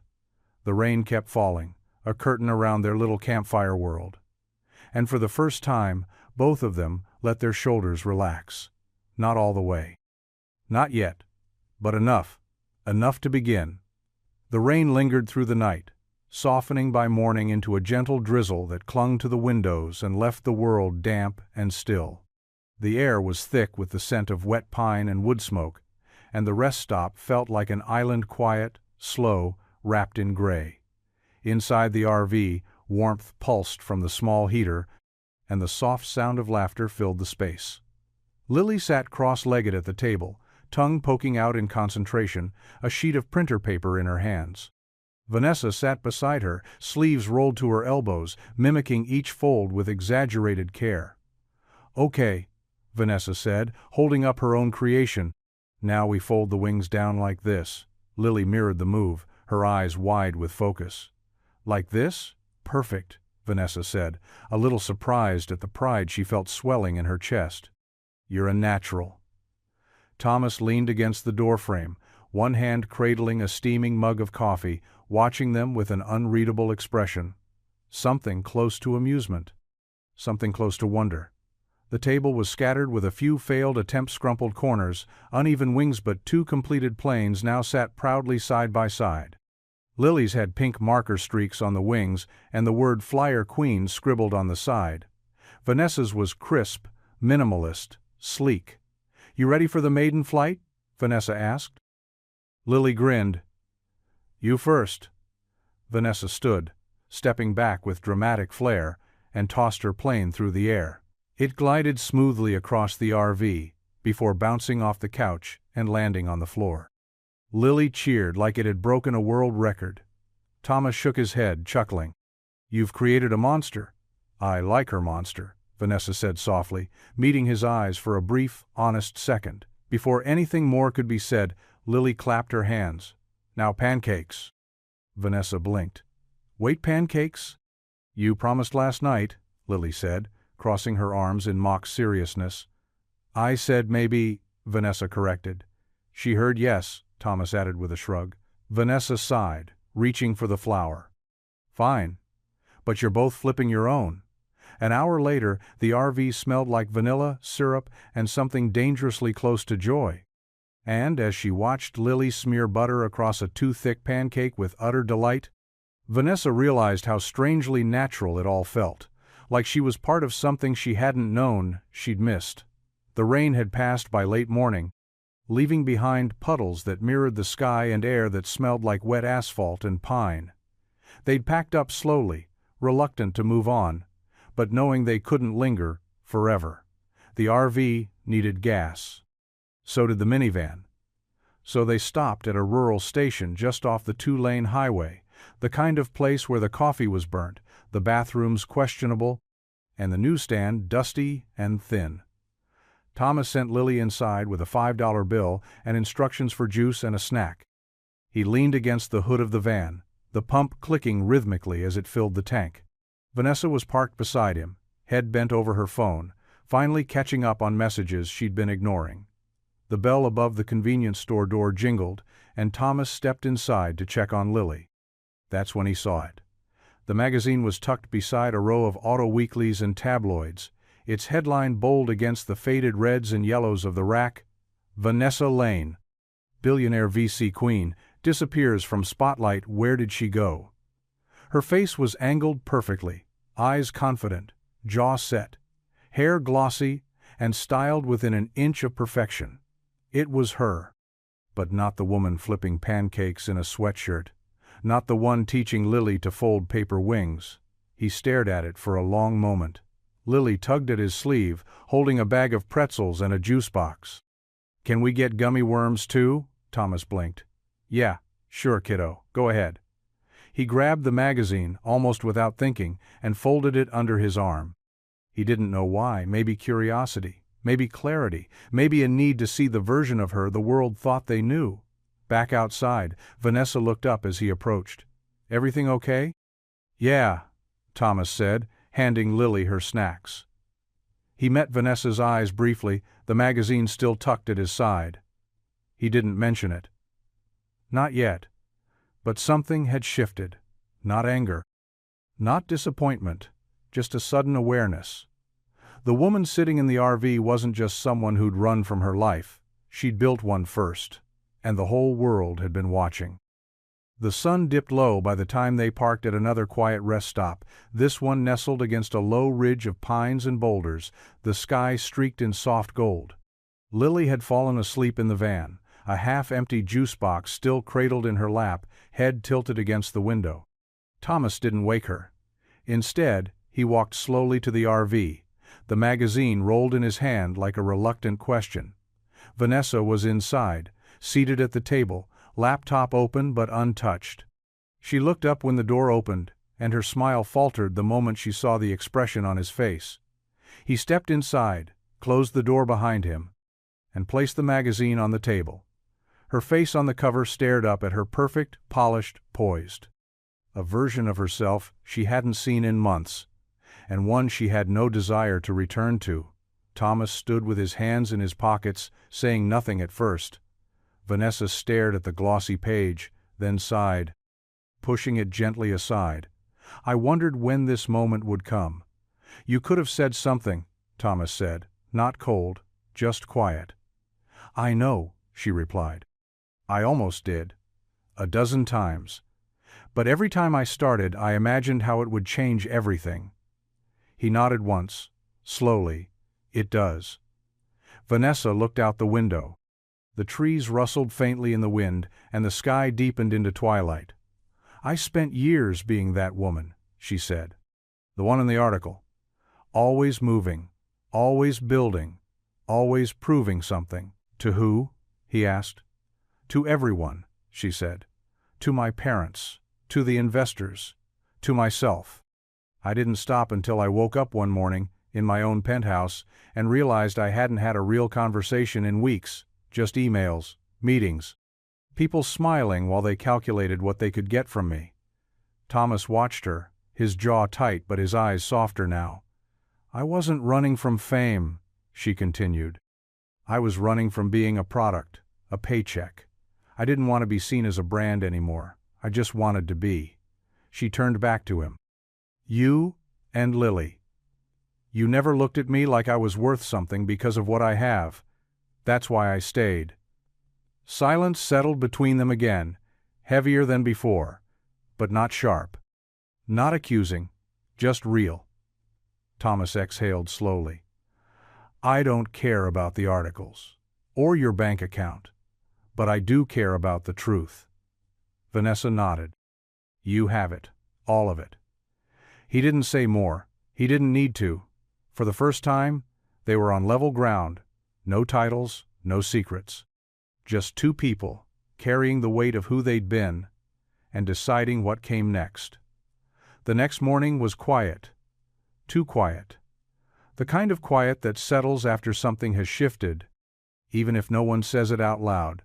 The rain kept falling, a curtain around their little campfire world. And for the first time, both of them let their shoulders relax. Not all the way. Not yet. But enough. Enough to begin. The rain lingered through the night, softening by morning into a gentle drizzle that clung to the windows and left the world damp and still. The air was thick with the scent of wet pine and wood smoke, and the rest stop felt like an island quiet, slow, wrapped in gray. Inside the RV, warmth pulsed from the small heater, and the soft sound of laughter filled the space. Lily sat cross-legged at the table, tongue poking out in concentration, a sheet of printer paper in her hands. Vanessa sat beside her, sleeves rolled to her elbows, mimicking each fold with exaggerated care. "Okay, Vanessa said, holding up her own creation. Now we fold the wings down like this. Lily mirrored the move, her eyes wide with focus. Like this? Perfect, Vanessa said, a little surprised at the pride she felt swelling in her chest. You're a natural. Thomas leaned against the doorframe, one hand cradling a steaming mug of coffee, watching them with an unreadable expression. Something close to amusement. Something close to wonder. The table was scattered with a few failed attempts, crumpled corners, uneven wings, but two completed planes now sat proudly side by side. Lily's had pink marker streaks on the wings and the word Flyer Queen scribbled on the side. Vanessa's was crisp, minimalist, sleek. You ready for the maiden flight? Vanessa asked. Lily grinned. You first. Vanessa stood, stepping back with dramatic flair, and tossed her plane through the air. It glided smoothly across the RV, before bouncing off the couch and landing on the floor. Lily cheered like it had broken a world record. Thomas shook his head, chuckling. You've created a monster. I like her monster, Vanessa said softly, meeting his eyes for a brief, honest second. Before anything more could be said, Lily clapped her hands. Now pancakes. Vanessa blinked. Wait, pancakes? You promised last night, Lily said, crossing her arms in mock seriousness. I said maybe, Vanessa corrected. She heard yes, Thomas added with a shrug. Vanessa sighed, reaching for the flower. Fine. But you're both flipping your own. An hour later, the RV smelled like vanilla, syrup, and something dangerously close to joy. And as she watched Lily smear butter across a too-thick pancake with utter delight, Vanessa realized how strangely natural it all felt, like she was part of something she hadn't known she'd missed. The rain had passed by late morning, leaving behind puddles that mirrored the sky and air that smelled like wet asphalt and pine. They'd packed up slowly, reluctant to move on, but knowing they couldn't linger forever. The RV needed gas. So did the minivan. So they stopped at a rural station just off the two-lane highway, the kind of place where the coffee was burnt, the bathrooms questionable, and the newsstand dusty and thin. Thomas sent Lily inside with a $5 bill and instructions for juice and a snack. He leaned against the hood of the van, the pump clicking rhythmically as it filled the tank. Vanessa was parked beside him, head bent over her phone, finally catching up on messages she'd been ignoring. The bell above the convenience store door jingled, and Thomas stepped inside to check on Lily. That's when he saw it. The magazine was tucked beside a row of auto weeklies and tabloids, its headline bold against the faded reds and yellows of the rack. Vanessa Lane, billionaire VC queen, disappears from spotlight. Where did she go? Her face was angled perfectly, eyes confident, jaw set, hair glossy, and styled within an inch of perfection. It was her. But not the woman flipping pancakes in a sweatshirt, not the one teaching Lily to fold paper wings. He stared at it for a long moment. Lily tugged at his sleeve, holding a bag of pretzels and a juice box. Can we get gummy worms too? Thomas blinked. Yeah, sure, kiddo, go ahead. He grabbed the magazine, almost without thinking, and folded it under his arm. He didn't know why, maybe curiosity, maybe clarity, maybe a need to see the version of her the world thought they knew. Back outside, Vanessa looked up as he approached. Everything okay? Yeah, Thomas said, handing Lily her snacks. He met Vanessa's eyes briefly, the magazine still tucked at his side. He didn't mention it. Not yet. But something had shifted. Not anger. Not disappointment. Just a sudden awareness. The woman sitting in the RV wasn't just someone who'd run from her life. She'd built one first. And the whole world had been watching. The sun dipped low by the time they parked at another quiet rest stop, this one nestled against a low ridge of pines and boulders, the sky streaked in soft gold. Lily had fallen asleep in the van, a half-empty juice box still cradled in her lap, head tilted against the window. Thomas didn't wake her. Instead, he walked slowly to the RV, the magazine rolled in his hand like a reluctant question. Vanessa was inside, seated at the table, laptop open but untouched. She looked up when the door opened, and her smile faltered the moment she saw the expression on his face. He stepped inside, closed the door behind him, and placed the magazine on the table. Her face on the cover stared up at her, perfect, polished, poised. A version of herself she hadn't seen in months, and one she had no desire to return to. Thomas stood with his hands in his pockets, saying nothing at first. Vanessa stared at the glossy page, then sighed, pushing it gently aside. I wondered when this moment would come. You could have said something, Thomas said, not cold, just quiet. I know, she replied. I almost did. A dozen times. But every time I started, I imagined how it would change everything. He nodded once, slowly. It does. Vanessa looked out the window. The trees rustled faintly in the wind, and the sky deepened into twilight. I spent years being that woman, she said. The one in the article. Always moving, always building, always proving something. To who? He asked. To everyone, she said. To my parents, to the investors, to myself. I didn't stop until I woke up one morning, in my own penthouse, and realized I hadn't had a real conversation in weeks, just emails, meetings. People smiling while they calculated what they could get from me. Thomas watched her, his jaw tight but his eyes softer now. I wasn't running from fame, she continued. I was running from being a product, a paycheck. I didn't want to be seen as a brand anymore. I just wanted to be. She turned back to him. You and Lily. You never looked at me like I was worth something because of what I have. That's why I stayed. Silence settled between them again, heavier than before, but not sharp. Not accusing, just real. Thomas exhaled slowly. I don't care about the articles, or your bank account, but I do care about the truth. Vanessa nodded. You have it, all of it. He didn't say more. He didn't need to. For the first time, they were on level ground. No titles, no secrets. Just two people, carrying the weight of who they'd been, and deciding what came next. The next morning was quiet. Too quiet. The kind of quiet that settles after something has shifted, even if no one says it out loud.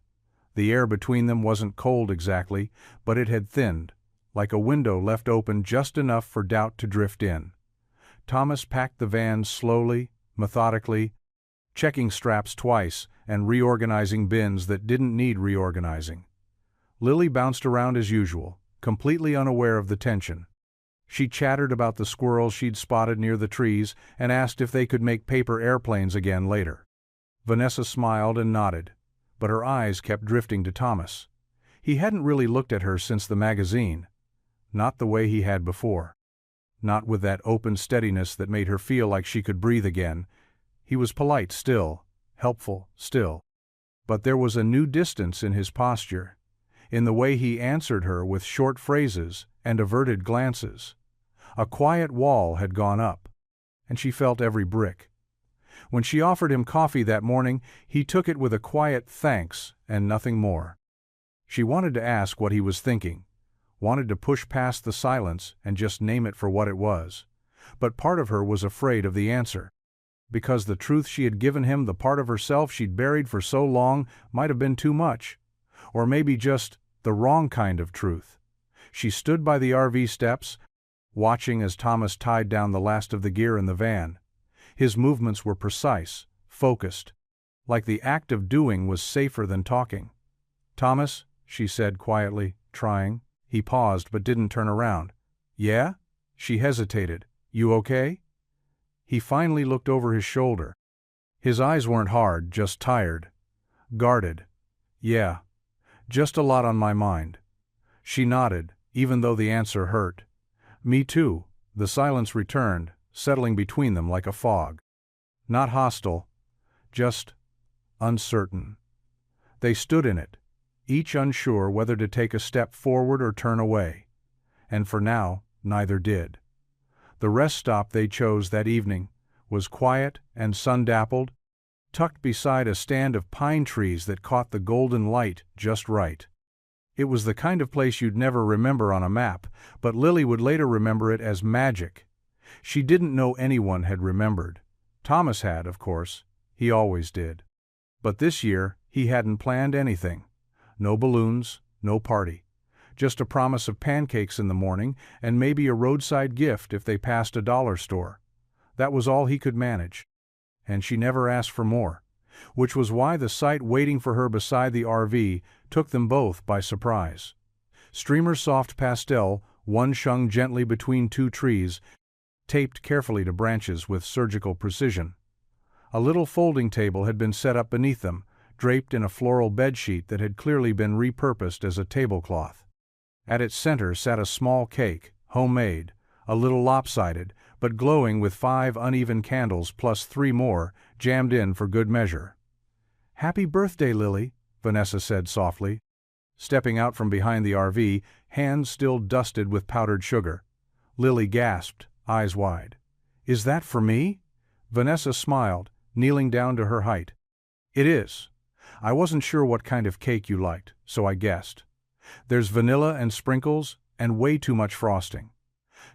The air between them wasn't cold exactly, but it had thinned, like a window left open just enough for doubt to drift in. Thomas packed the van slowly, methodically, checking straps twice and reorganizing bins that didn't need reorganizing. Lily bounced around as usual, completely unaware of the tension. She chattered about the squirrels she'd spotted near the trees and asked if they could make paper airplanes again later. Vanessa smiled and nodded, but her eyes kept drifting to Thomas. He hadn't really looked at her since the magazine. Not the way he had before. Not with that open steadiness that made her feel like she could breathe again. He was polite still, helpful still. But there was a new distance in his posture, in the way he answered her with short phrases and averted glances. A quiet wall had gone up, and she felt every brick. When she offered him coffee that morning, he took it with a quiet thanks and nothing more. She wanted to ask what he was thinking, wanted to push past the silence and just name it for what it was. But part of her was afraid of the answer, because the truth she had given him, the part of herself she'd buried for so long, might have been too much, or maybe just the wrong kind of truth. She stood by the RV steps, watching as Thomas tied down the last of the gear in the van. His movements were precise, focused, like the act of doing was safer than talking. Thomas, she said quietly, trying. He paused but didn't turn around. Yeah? She hesitated. You okay? He finally looked over his shoulder. His eyes weren't hard, just tired. Guarded. Yeah. Just a lot on my mind. She nodded, even though the answer hurt. Me too. The silence returned, settling between them like a fog. Not hostile, just uncertain. They stood in it, each unsure whether to take a step forward or turn away. And for now, neither did. The rest stop they chose that evening was quiet and sun-dappled, tucked beside a stand of pine trees that caught the golden light just right. It was the kind of place you'd never remember on a map, but Lily would later remember it as magic. She didn't know anyone had remembered. Thomas had, of course. He always did. But this year, he hadn't planned anything. No balloons, no party. Just a promise of pancakes in the morning and maybe a roadside gift if they passed a dollar store. That was all he could manage. And she never asked for more, which was why the sight waiting for her beside the RV took them both by surprise. Streamer soft pastel, one shung gently between two trees, taped carefully to branches with surgical precision. A little folding table had been set up beneath them, draped in a floral bedsheet that had clearly been repurposed as a tablecloth. At its center sat a small cake, homemade, a little lopsided, but glowing with 5 uneven candles plus 3 more, jammed in for good measure. "Happy birthday, Lily," Vanessa said softly. Stepping out from behind the RV, hands still dusted with powdered sugar. Lily gasped, eyes wide. "Is that for me?" Vanessa smiled, kneeling down to her height. "It is. I wasn't sure what kind of cake you liked, so I guessed. There's vanilla and sprinkles, and way too much frosting."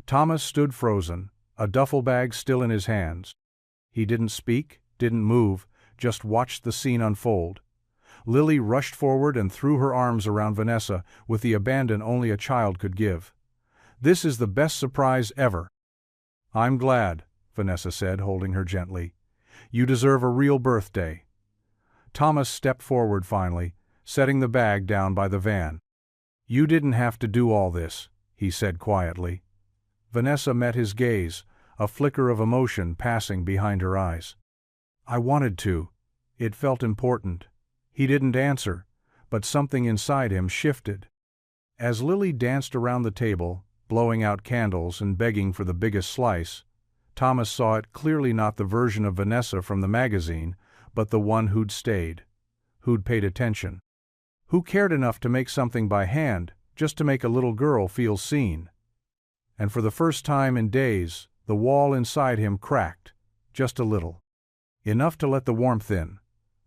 Thomas stood frozen, a duffel bag still in his hands. He didn't speak, didn't move, just watched the scene unfold. Lily rushed forward and threw her arms around Vanessa with the abandon only a child could give. "This is the best surprise ever." "I'm glad," Vanessa said, holding her gently. "You deserve a real birthday." Thomas stepped forward finally, setting the bag down by the van. "You didn't have to do all this," he said quietly. Vanessa met his gaze, a flicker of emotion passing behind her eyes. "I wanted to. It felt important." He didn't answer, but something inside him shifted. As Lily danced around the table, blowing out candles and begging for the biggest slice, Thomas saw it clearly not the version of Vanessa from the magazine, but the one who'd stayed, who'd paid attention, who cared enough to make something by hand just to make a little girl feel seen. And for the first time in days, the wall inside him cracked, just a little. Enough to let the warmth in.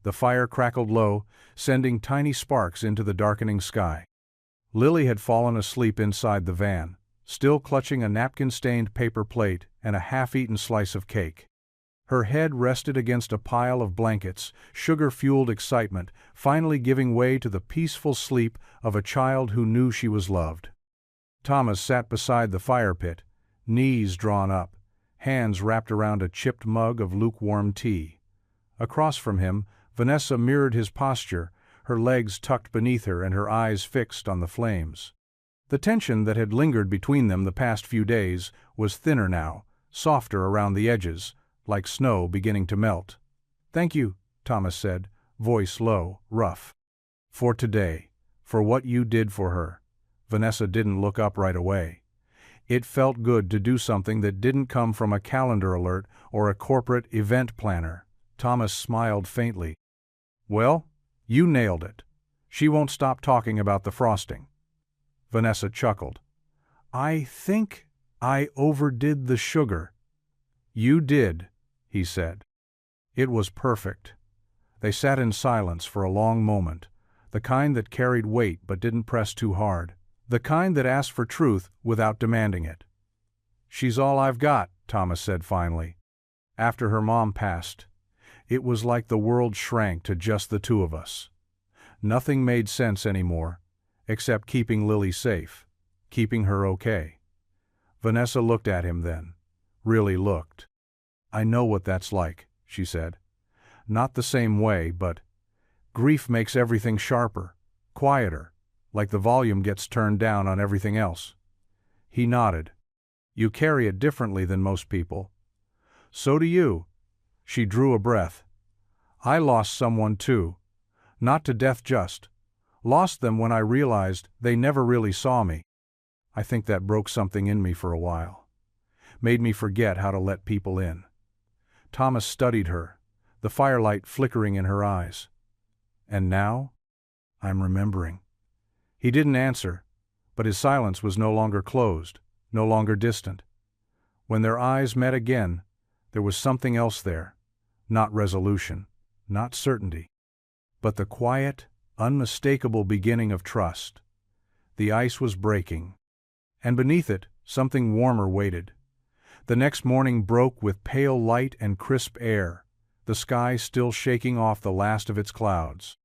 The fire crackled low, sending tiny sparks into the darkening sky. Lily had fallen asleep inside the van, still clutching a napkin-stained paper plate and a half-eaten slice of cake. Her head rested against a pile of blankets, sugar-fueled excitement finally giving way to the peaceful sleep of a child who knew she was loved. Thomas sat beside the fire pit, knees drawn up, hands wrapped around a chipped mug of lukewarm tea. Across from him, Vanessa mirrored his posture, her legs tucked beneath her and her eyes fixed on the flames. The tension that had lingered between them the past few days was thinner now, softer around the edges, like snow beginning to melt. "Thank you," Thomas said, voice low, rough. "For today, for what you did for her." Vanessa didn't look up right away. It felt good to do something that didn't come from a calendar alert or a corporate event planner. Thomas smiled faintly. "Well, you nailed it. She won't stop talking about the frosting." Vanessa chuckled. "I think I overdid the sugar." "You did," he said. It was perfect. They sat in silence for a long moment, the kind that carried weight but didn't press too hard, the kind that asked for truth without demanding it. "She's all I've got," Thomas said finally. "After her mom passed, it was like the world shrank to just the two of us. Nothing made sense anymore, except keeping Lily safe, keeping her okay." Vanessa looked at him then, really looked. "I know what that's like," she said. "Not the same way, but grief makes everything sharper, quieter, like the volume gets turned down on everything else." He nodded. "You carry it differently than most people." "So do you." She drew a breath. "I lost someone too. Not to death just. Lost them when I realized they never really saw me. I think that broke something in me for a while. Made me forget how to let people in." Thomas studied her, the firelight flickering in her eyes. "And now? I'm remembering." He didn't answer, but his silence was no longer closed, no longer distant. When their eyes met again, there was something else there. Not resolution, not certainty, but the quiet, unmistakable beginning of trust. The ice was breaking, and beneath it, something warmer waited. The next morning broke with pale light and crisp air, the sky still shaking off the last of its clouds.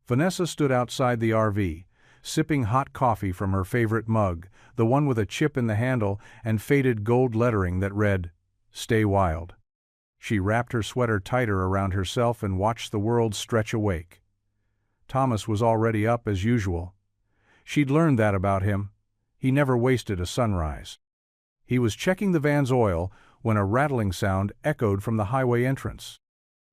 Vanessa stood outside the RV, sipping hot coffee from her favorite mug, the one with a chip in the handle and faded gold lettering that read, "Stay Wild." She wrapped her sweater tighter around herself and watched the world stretch awake. Thomas was already up as usual. She'd learned that about him. He never wasted a sunrise. He was checking the van's oil when a rattling sound echoed from the highway entrance.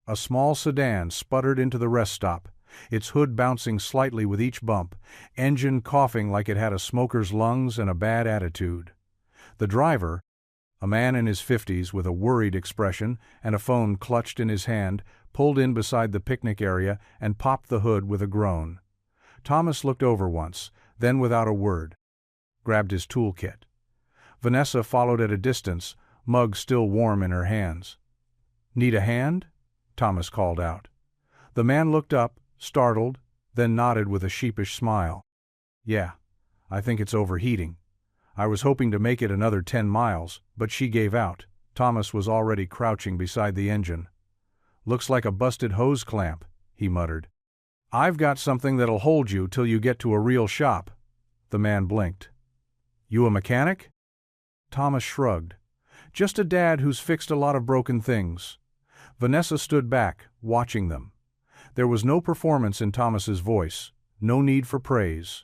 A small sedan sputtered into the rest stop, its hood bouncing slightly with each bump, engine coughing like it had a smoker's lungs and a bad attitude. The driver, a man in his 50s with a worried expression and a phone clutched in his hand, pulled in beside the picnic area and popped the hood with a groan. Thomas looked over once, then without a word, grabbed his toolkit. Vanessa followed at a distance, mug still warm in her hands. "Need a hand?" Thomas called out. The man looked up, startled, then nodded with a sheepish smile. "Yeah, I think it's overheating. I was hoping to make it another 10 miles, but she gave out." Thomas was already crouching beside the engine. "Looks like a busted hose clamp," he muttered. "I've got something that'll hold you till you get to a real shop." The man blinked. "You a mechanic?" Thomas shrugged. "Just a dad who's fixed a lot of broken things." Vanessa stood back, watching them. There was no performance in Thomas's voice, no need for praise.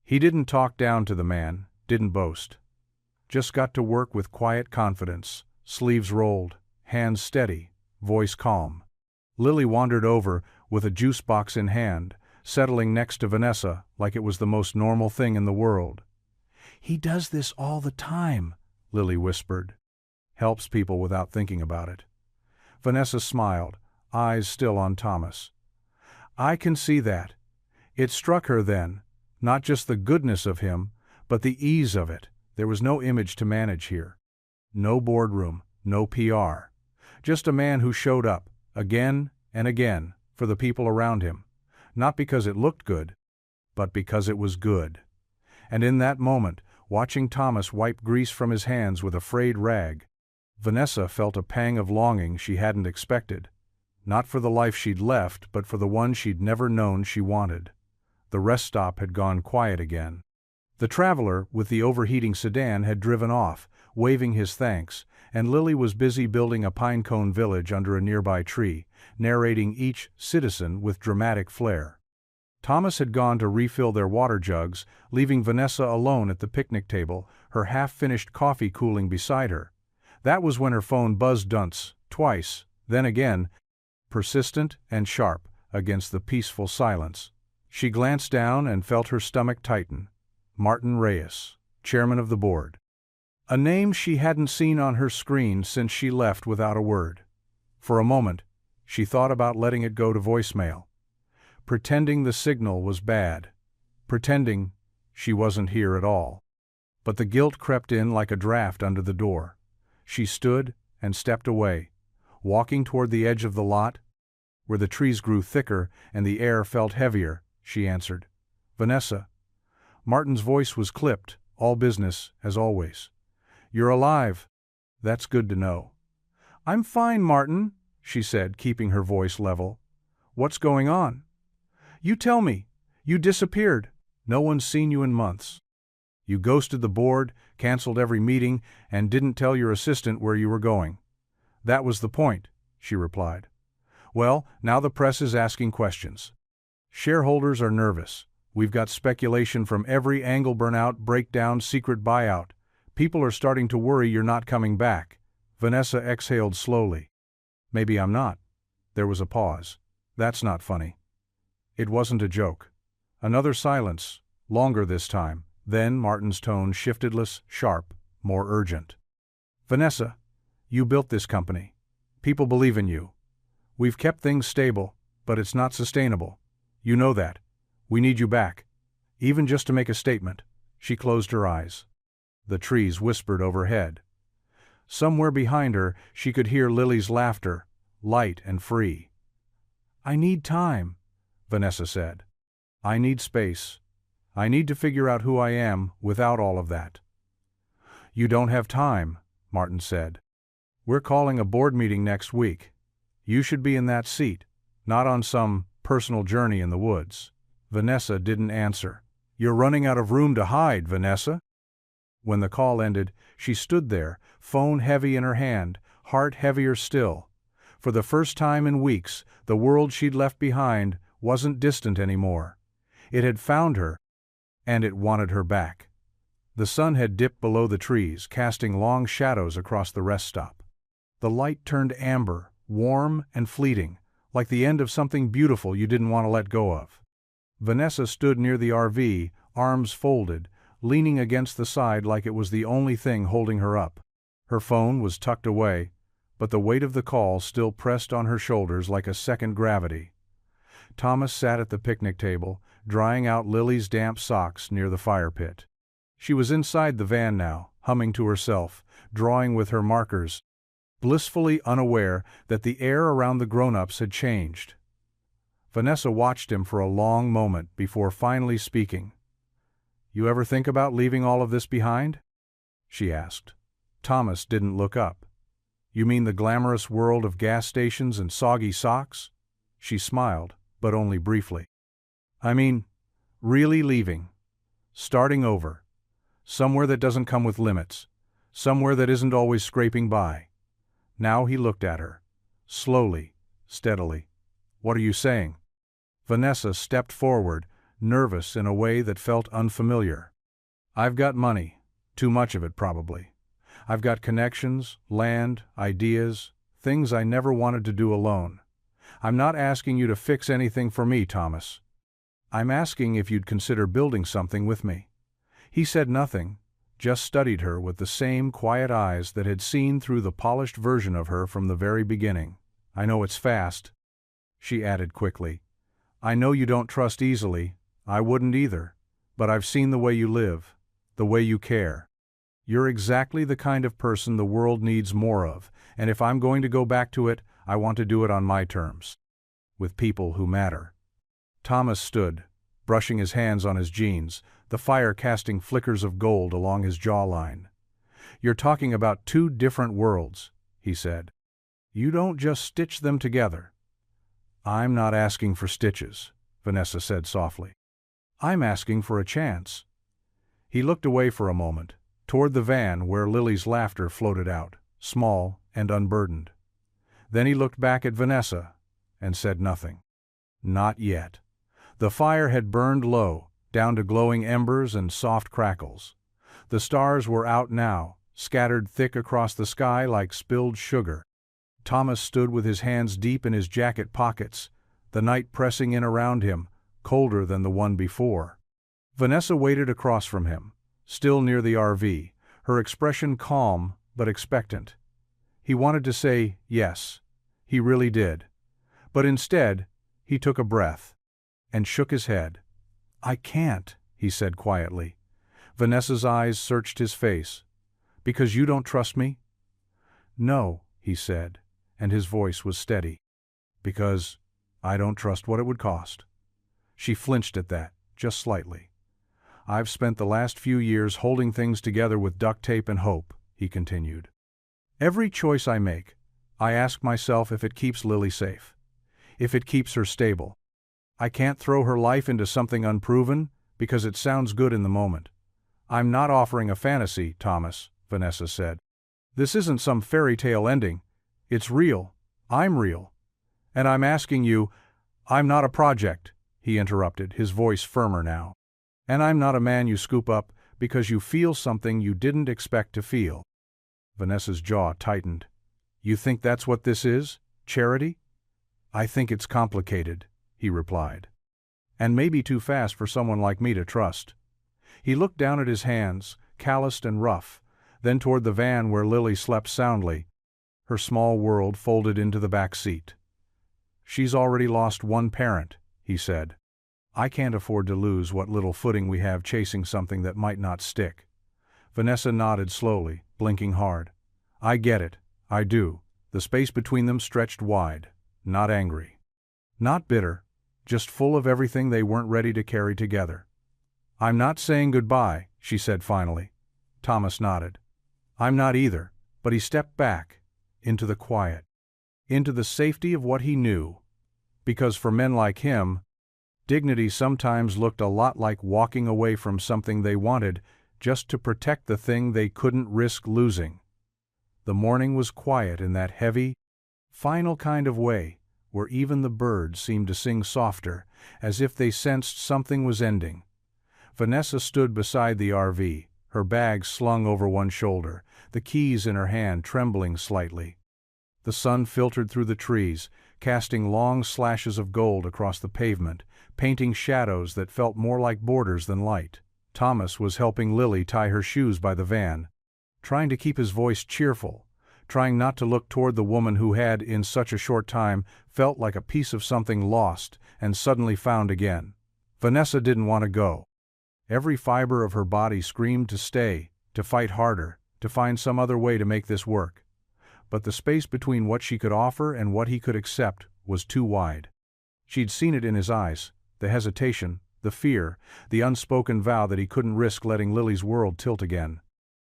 He didn't talk down to the man, didn't boast. Just got to work with quiet confidence, sleeves rolled, hands steady, voice calm. Lily wandered over, with a juice box in hand, settling next to Vanessa like it was the most normal thing in the world. "He does this all the time," Lily whispered. "Helps people without thinking about it." Vanessa smiled, eyes still on Thomas. "I can see that." It struck her then, not just the goodness of him, but the ease of it. There was no image to manage here. No boardroom, no PR. Just a man who showed up, again and again, for the people around him. Not because it looked good, but because it was good. And in that moment, watching Thomas wipe grease from his hands with a frayed rag, Vanessa felt a pang of longing she hadn't expected. Not for the life she'd left, but for the one she'd never known she wanted. The rest stop had gone quiet again. The traveler with the overheating sedan had driven off, waving his thanks, and Lily was busy building a pine-cone village under a nearby tree, narrating each citizen with dramatic flair. Thomas had gone to refill their water jugs, leaving Vanessa alone at the picnic table, her half-finished coffee cooling beside her. That was when her phone buzzed once, twice, then again, persistent and sharp, against the peaceful silence. She glanced down and felt her stomach tighten. Martin Reyes, chairman of the board. A name she hadn't seen on her screen since she left without a word. For a moment, she thought about letting it go to voicemail. Pretending the signal was bad. Pretending she wasn't here at all. But the guilt crept in like a draft under the door. She stood and stepped away, walking toward the edge of the lot. Where the trees grew thicker and the air felt heavier, she answered. "Vanessa." Martin's voice was clipped, all business, as always. "You're alive. That's good to know." "I'm fine, Martin," she said, keeping her voice level. "What's going on?" "You tell me. You disappeared. No one's seen you in months. You ghosted the board, canceled every meeting, and didn't tell your assistant where you were going." "That was the point," she replied. "Well, now the press is asking questions. Shareholders are nervous. We've got speculation from every angle: burnout, breakdown, secret buyout. People are starting to worry you're not coming back." Vanessa exhaled slowly. "Maybe I'm not." There was a pause. "That's not funny." It wasn't a joke. Another silence, longer this time. Then Martin's tone shifted, less sharp, more urgent. "Vanessa, you built this company. People believe in you. We've kept things stable, but it's not sustainable. You know that. We need you back. Even just to make a statement." She closed her eyes. The trees whispered overhead. Somewhere behind her, she could hear Lily's laughter, light and free. "I need time," Vanessa said. "I need space. I need to figure out who I am without all of that." "You don't have time," Martin said. "We're calling a board meeting next week. You should be in that seat, not on some personal journey in the woods." Vanessa didn't answer. "You're running out of room to hide, Vanessa." When the call ended, she stood there, phone heavy in her hand, heart heavier still. For the first time in weeks, the world she'd left behind wasn't distant anymore. It had found her, and it wanted her back. The sun had dipped below the trees, casting long shadows across the rest stop. The light turned amber, warm and fleeting, like the end of something beautiful you didn't want to let go of. Vanessa stood near the RV, arms folded, leaning against the side like it was the only thing holding her up. Her phone was tucked away, but the weight of the call still pressed on her shoulders like a second gravity. Thomas sat at the picnic table, drying out Lily's damp socks near the fire pit. She was inside the van now, humming to herself, drawing with her markers, blissfully unaware that the air around the grown-ups had changed. Vanessa watched him for a long moment before finally speaking. "You ever think about leaving all of this behind?" she asked. Thomas didn't look up. "You mean the glamorous world of gas stations and soggy socks?" She smiled, but only briefly. "I mean, really leaving. Starting over. Somewhere that doesn't come with limits. Somewhere that isn't always scraping by." Now he looked at her. Slowly, steadily. "What are you saying?" Vanessa stepped forward, nervous in a way that felt unfamiliar. "I've got money. Too much of it, probably. I've got connections, land, ideas, things I never wanted to do alone. I'm not asking you to fix anything for me, Thomas. I'm asking if you'd consider building something with me." He said nothing, just studied her with the same quiet eyes that had seen through the polished version of her from the very beginning. "I know it's fast," she added quickly. "I know you don't trust easily. I wouldn't either. But I've seen the way you live, the way you care. You're exactly the kind of person the world needs more of, and if I'm going to go back to it, I want to do it on my terms. With people who matter." Thomas stood, brushing his hands on his jeans, the fire casting flickers of gold along his jawline. "You're talking about two different worlds," he said. "You don't just stitch them together." "I'm not asking for stitches," Vanessa said softly. "I'm asking for a chance." He looked away for a moment, toward the van where Lily's laughter floated out, small and unburdened. Then he looked back at Vanessa and said nothing. Not yet. The fire had burned low, down to glowing embers and soft crackles. The stars were out now, scattered thick across the sky like spilled sugar. Thomas stood with his hands deep in his jacket pockets, the night pressing in around him, colder than the one before. Vanessa waited across from him, still near the RV, her expression calm but expectant. He wanted to say yes. He really did. But instead, he took a breath and shook his head. "I can't," he said quietly. Vanessa's eyes searched his face. "Because you don't trust me?" "No," he said, and his voice was steady. "Because I don't trust what it would cost." She flinched at that, just slightly. "I've spent the last few years holding things together with duct tape and hope," he continued. "Every choice I make, I ask myself if it keeps Lily safe, if it keeps her stable. I can't throw her life into something unproven because it sounds good in the moment." "I'm not offering a fantasy, Thomas," Vanessa said. "This isn't some fairy tale ending. It's real. I'm real. And I'm asking you—" "I'm not a project," he interrupted, his voice firmer now. "And I'm not a man you scoop up because you feel something you didn't expect to feel." Vanessa's jaw tightened. "You think that's what this is? Charity?" "I think it's complicated," he replied. "And maybe too fast for someone like me to trust." He looked down at his hands, calloused and rough, then toward the van where Lily slept soundly, her small world folded into the back seat. "She's already lost one parent," he said. "I can't afford to lose what little footing we have chasing something that might not stick." Vanessa nodded slowly, blinking hard. "I get it. I do." The space between them stretched wide, not angry, not bitter, just full of everything they weren't ready to carry together. "I'm not saying goodbye," she said finally. Thomas nodded. "I'm not either, But he stepped back, into the quiet, into the safety of what he knew. Because for men like him, dignity sometimes looked a lot like walking away from something they wanted just to protect the thing they couldn't risk losing. The morning was quiet in that heavy, final kind of way, where even the birds seemed to sing softer, as if they sensed something was ending. Vanessa stood beside the RV, her bag slung over one shoulder, the keys in her hand trembling slightly. The sun filtered through the trees, casting long slashes of gold across the pavement, painting shadows that felt more like borders than light. Thomas was helping Lily tie her shoes by the van, trying to keep his voice cheerful, trying not to look toward the woman who had, in such a short time, felt like a piece of something lost and suddenly found again. Vanessa didn't want to go. Every fiber of her body screamed to stay, to fight harder, to find some other way to make this work. But the space between what she could offer and what he could accept was too wide. She'd seen it in his eyes, the hesitation, the fear, the unspoken vow that he couldn't risk letting Lily's world tilt again.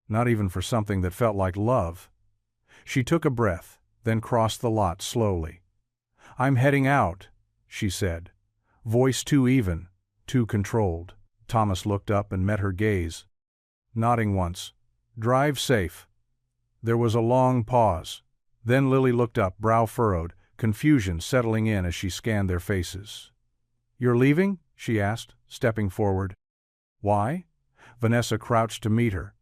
Not even for something that felt like love. She took a breath, then crossed the lot slowly. "I'm heading out," she said. Voice too even, too controlled. Thomas looked up and met her gaze. Nodding once. "Drive safe." There was a long pause. Then Lily looked up, brow furrowed, confusion settling in as she scanned their faces. "You're leaving?" she asked, stepping forward. "Why?" Vanessa crouched to meet her.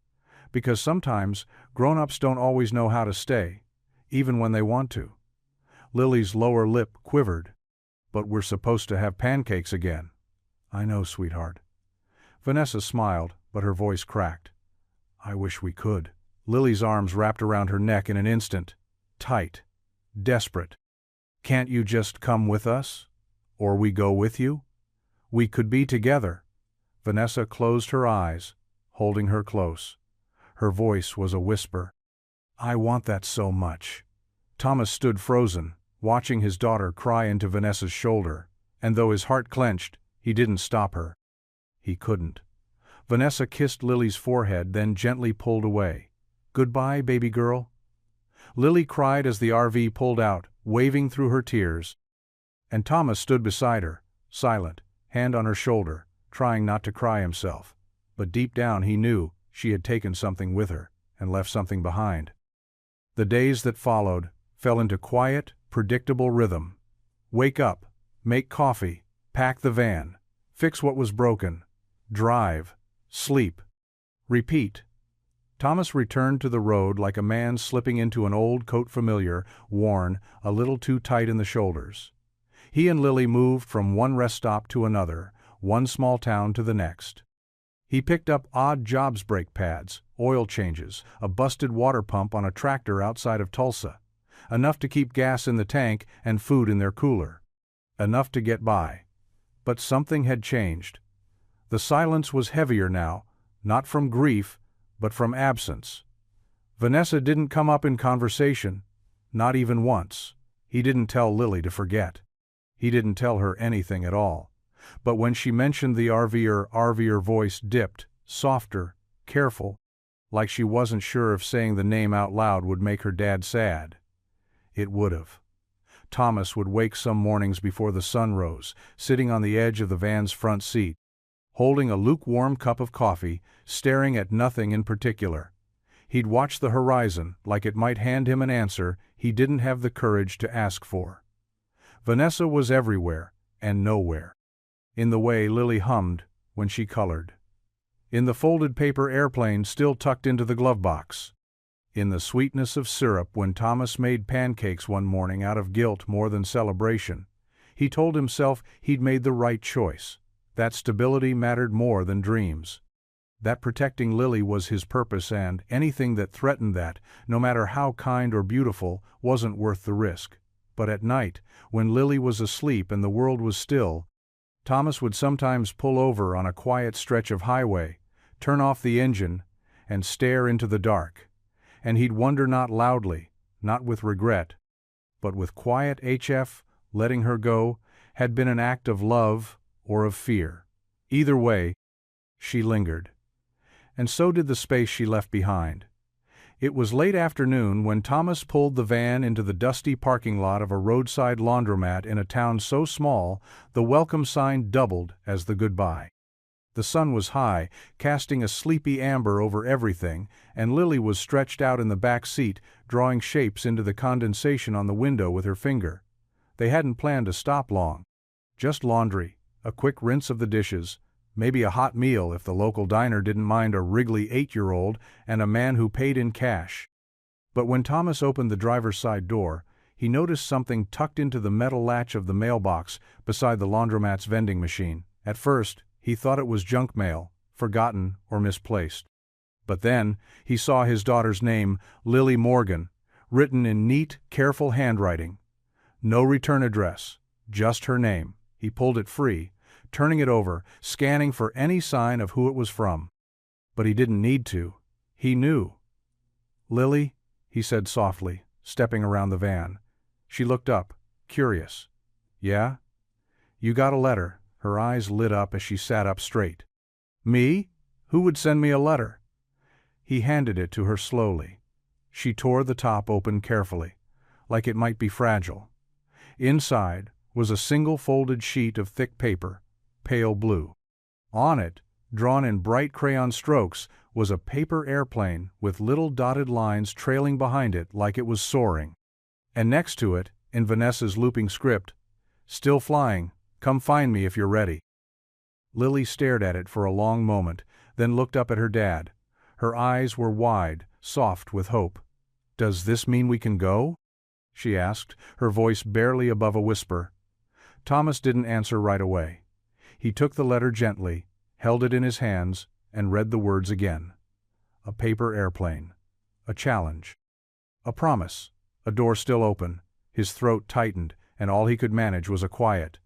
"Because sometimes grown-ups don't always know how to stay, even when they want to." Lily's lower lip quivered. "But we're supposed to have pancakes again." "I know, sweetheart." Vanessa smiled, but her voice cracked. "I wish we could." Lily's arms wrapped around her neck in an instant. Tight. Desperate. "Can't you just come with us? Or we go with you? We could be together." Vanessa closed her eyes, holding her close. Her voice was a whisper. "I want that so much." Thomas stood frozen, watching his daughter cry into Vanessa's shoulder, and though his heart clenched, he didn't stop her. He couldn't. Vanessa kissed Lily's forehead, then gently pulled away. "Goodbye, baby girl." Lily cried as the RV pulled out, waving through her tears. And Thomas stood beside her, silent, hand on her shoulder, trying not to cry himself. But deep down he knew she had taken something with her, and left something behind. The days that followed fell into quiet, predictable rhythm. Wake up, make coffee, pack the van, fix what was broken, drive, sleep, repeat. Thomas returned to the road like a man slipping into an old coat familiar, worn, a little too tight in the shoulders. He and Lily moved from one rest stop to another, one small town to the next. He picked up odd jobs, brake pads, oil changes, a busted water pump on a tractor outside of Tulsa. Enough to keep gas in the tank and food in their cooler. Enough to get by. But something had changed. The silence was heavier now, not from grief, but from absence. Vanessa didn't come up in conversation, not even once. He didn't tell Lily to forget. He didn't tell her anything at all. But when she mentioned the RVer voice dipped, softer, careful, like she wasn't sure if saying the name out loud would make her dad sad. It would have. Thomas would wake some mornings before the sun rose, sitting on the edge of the van's front seat, holding a lukewarm cup of coffee, staring at nothing in particular. He'd watch the horizon like it might hand him an answer he didn't have the courage to ask for. Vanessa was everywhere and nowhere. In the way Lily hummed when she colored. In the folded paper airplane still tucked into the glove box. In the sweetness of syrup when Thomas made pancakes one morning out of guilt more than celebration. He told himself he'd made the right choice. That stability mattered more than dreams. That protecting Lily was his purpose, and anything that threatened that, no matter how kind or beautiful, wasn't worth the risk. But at night, when Lily was asleep and the world was still, Thomas would sometimes pull over on a quiet stretch of highway, turn off the engine, and stare into the dark. And he'd wonder not loudly, not with regret, but with quiet HF, letting her go, had been an act of love or of fear. Either way, she lingered. And so did the space she left behind. It was late afternoon when Thomas pulled the van into the dusty parking lot of a roadside laundromat in a town so small the welcome sign doubled as the goodbye. The sun was high, casting a sleepy amber over everything, and Lily was stretched out in the back seat, drawing shapes into the condensation on the window with her finger. They hadn't planned to stop long. Just laundry, a quick rinse of the dishes, maybe a hot meal if the local diner didn't mind a wriggly 8-year-old and a man who paid in cash. But when Thomas opened the driver's side door, he noticed something tucked into the metal latch of the mailbox beside the laundromat's vending machine. At first, he thought it was junk mail, forgotten or misplaced. But then, he saw his daughter's name, Lily Morgan, written in neat, careful handwriting. No return address, just her name. He pulled it free, turning it over, scanning for any sign of who it was from. But he didn't need to. He knew. "Lily," he said softly, stepping around the van. She looked up, curious. "Yeah? You got a letter." Her eyes lit up as she sat up straight. "Me? Who would send me a letter?" He handed it to her slowly. She tore the top open carefully, like it might be fragile. Inside was a single folded sheet of thick paper, pale blue. On it, drawn in bright crayon strokes, was a paper airplane with little dotted lines trailing behind it like it was soaring. And next to it, in Vanessa's looping script, "Still flying. Come find me if you're ready." Lily stared at it for a long moment, then looked up at her dad. Her eyes were wide, soft with hope. "Does this mean we can go?" she asked, her voice barely above a whisper. Thomas didn't answer right away. He took the letter gently, held it in his hands, and read the words again. A paper airplane. A challenge. A promise. A door still open. His throat tightened, and all he could manage was a quiet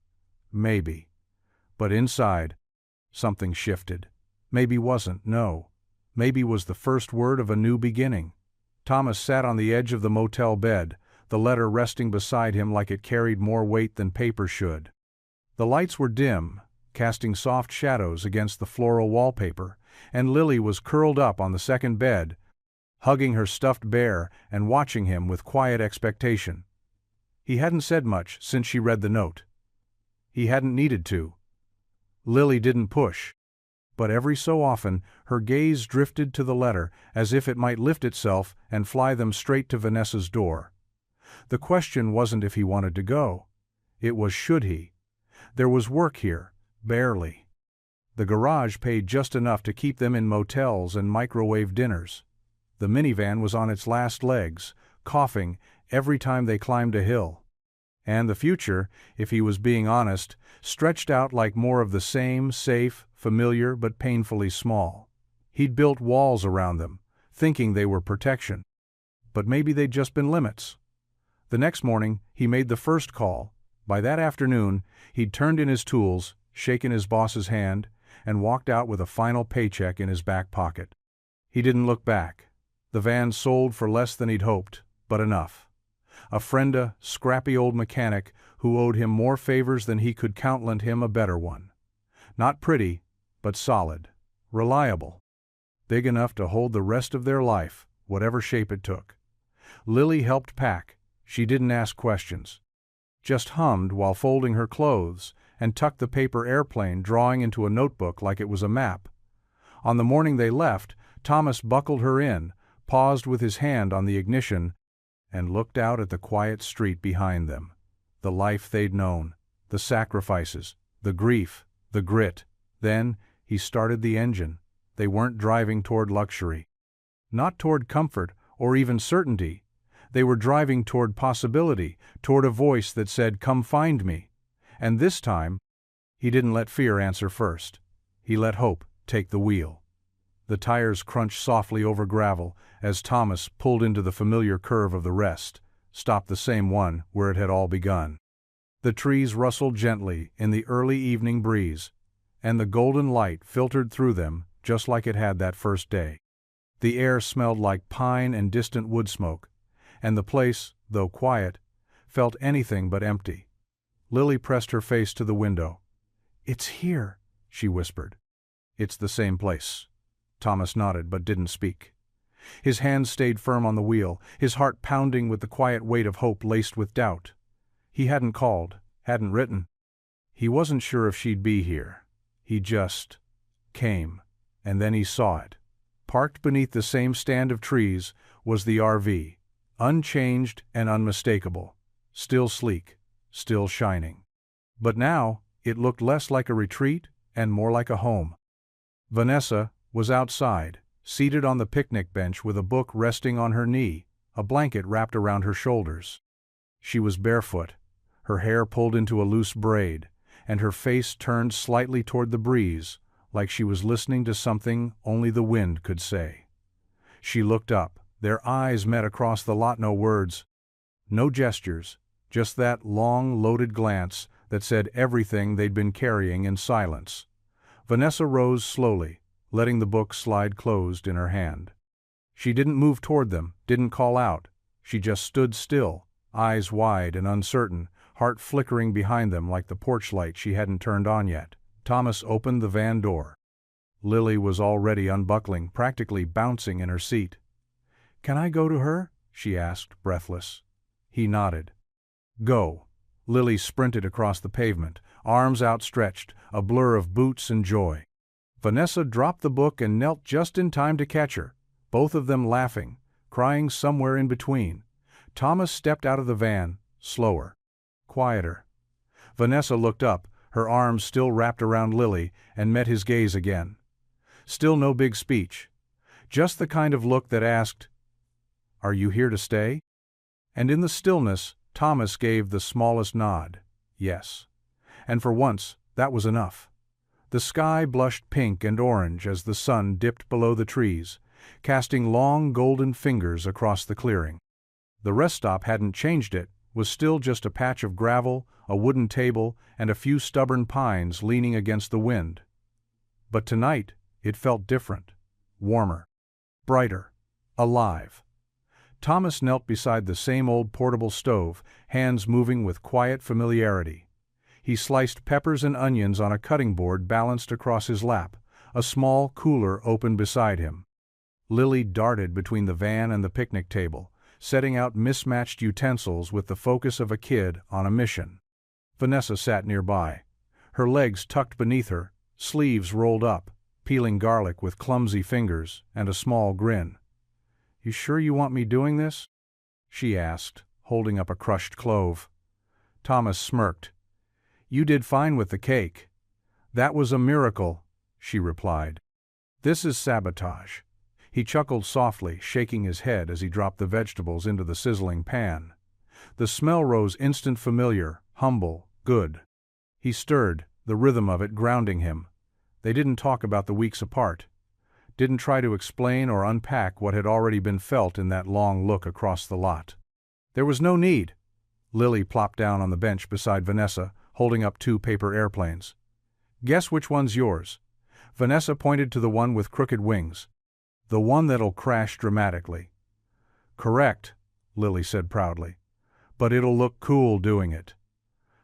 "maybe." But inside, something shifted. Maybe wasn't, no. Maybe was the first word of a new beginning. Thomas sat on the edge of the motel bed, the letter resting beside him like it carried more weight than paper should. The lights were dim, casting soft shadows against the floral wallpaper, and Lily was curled up on the second bed, hugging her stuffed bear and watching him with quiet expectation. He hadn't said much since she read the note. He hadn't needed to. Lily didn't push. But every so often, her gaze drifted to the letter as if it might lift itself and fly them straight to Vanessa's door. The question wasn't if he wanted to go. It was should he. There was work here, barely. The garage paid just enough to keep them in motels and microwave dinners. The minivan was on its last legs, coughing every time they climbed a hill. And the future, if he was being honest, stretched out like more of the same, safe, familiar but painfully small. He'd built walls around them, thinking they were protection. But maybe they'd just been limits. The next morning, he made the first call. By that afternoon, he'd turned in his tools, shaken his boss's hand, and walked out with a final paycheck in his back pocket. He didn't look back. The van sold for less than he'd hoped, but enough. A friend, scrappy old mechanic who owed him more favors than he could count, lent him a better one. Not pretty, but solid, reliable, big enough to hold the rest of their life, whatever shape it took. Lily helped pack. She didn't ask questions. Just hummed while folding her clothes and tucked the paper airplane drawing into a notebook like it was a map. On the morning they left, Thomas buckled her in, paused with his hand on the ignition, and looked out at the quiet street behind them. The life they'd known, the sacrifices, the grief, the grit. Then, he started the engine. They weren't driving toward luxury. Not toward comfort or even certainty. They were driving toward possibility, toward a voice that said, "Come find me." And this time, he didn't let fear answer first. He let hope take the wheel. The tires crunched softly over gravel as Thomas pulled into the familiar curve of the rest, stopped the same one where it had all begun. The trees rustled gently in the early evening breeze, and the golden light filtered through them just like it had that first day. The air smelled like pine and distant wood smoke, and the place, though quiet, felt anything but empty. Lily pressed her face to the window. "It's here," she whispered. "It's the same place." Thomas nodded but didn't speak. His hands stayed firm on the wheel, his heart pounding with the quiet weight of hope laced with doubt. He hadn't called, hadn't written. He wasn't sure if she'd be here. He just came, and then he saw it. Parked beneath the same stand of trees was the RV, unchanged and unmistakable, still sleek, still shining. But now, it looked less like a retreat and more like a home. Vanessa was outside, seated on the picnic bench with a book resting on her knee, a blanket wrapped around her shoulders. She was barefoot, her hair pulled into a loose braid, and her face turned slightly toward the breeze, like she was listening to something only the wind could say. She looked up, their eyes met across the lot, no words, no gestures, just that long, loaded glance that said everything they'd been carrying in silence. Vanessa rose slowly, letting the book slide closed in her hand. She didn't move toward them, didn't call out. She just stood still, eyes wide and uncertain, heart flickering behind them like the porch light she hadn't turned on yet. Thomas opened the van door. Lily was already unbuckling, practically bouncing in her seat. "Can I go to her?" she asked, breathless. He nodded. "Go." Lily sprinted across the pavement, arms outstretched, a blur of boots and joy. Vanessa dropped the book and knelt just in time to catch her, both of them laughing, crying somewhere in between. Thomas stepped out of the van, slower, quieter. Vanessa looked up, her arms still wrapped around Lily, and met his gaze again. Still no big speech. Just the kind of look that asked, "Are you here to stay?" And in the stillness, Thomas gave the smallest nod, yes. And for once, that was enough. The sky blushed pink and orange as the sun dipped below the trees, casting long golden fingers across the clearing. The rest stop hadn't changed, it was still just a patch of gravel, a wooden table, and a few stubborn pines leaning against the wind. But tonight, it felt different, warmer, brighter, alive. Thomas knelt beside the same old portable stove, hands moving with quiet familiarity. He sliced peppers and onions on a cutting board balanced across his lap, a small cooler open beside him. Lily darted between the van and the picnic table, setting out mismatched utensils with the focus of a kid on a mission. Vanessa sat nearby, her legs tucked beneath her, sleeves rolled up, peeling garlic with clumsy fingers and a small grin. "You sure you want me doing this?" she asked, holding up a crushed clove. Thomas smirked. "You did fine with the cake." "That was a miracle," she replied. "This is sabotage." He chuckled softly, shaking his head as he dropped the vegetables into the sizzling pan. The smell rose instant familiar, humble, good. He stirred, the rhythm of it grounding him. They didn't talk about the weeks apart. Didn't try to explain or unpack what had already been felt in that long look across the lot. There was no need. Lily plopped down on the bench beside Vanessa, holding up 2 paper airplanes. "Guess which one's yours?" Vanessa pointed to the one with crooked wings. "The one that'll crash dramatically." "Correct," Lily said proudly. "But it'll look cool doing it."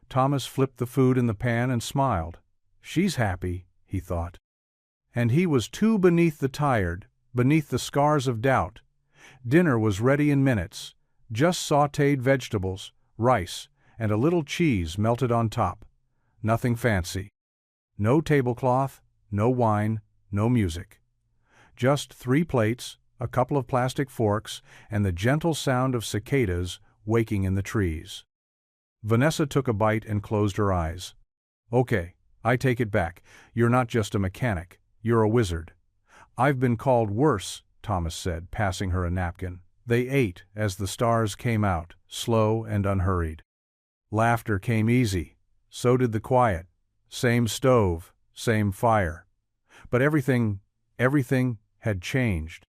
Thomas flipped the food in the pan and smiled. She's happy, he thought. And he was too beneath the tired, beneath the scars of doubt. Dinner was ready in minutes, just sautéed vegetables, rice, and a little cheese melted on top. Nothing fancy. No tablecloth, no wine, no music. Just 3 plates, a couple of plastic forks, and the gentle sound of cicadas waking in the trees. Vanessa took a bite and closed her eyes. "Okay, I take it back. You're not just a mechanic. You're a wizard." "I've been called worse," Thomas said, passing her a napkin. They ate as the stars came out, slow and unhurried. Laughter came easy. So did the quiet. Same stove, same fire. But everything had changed.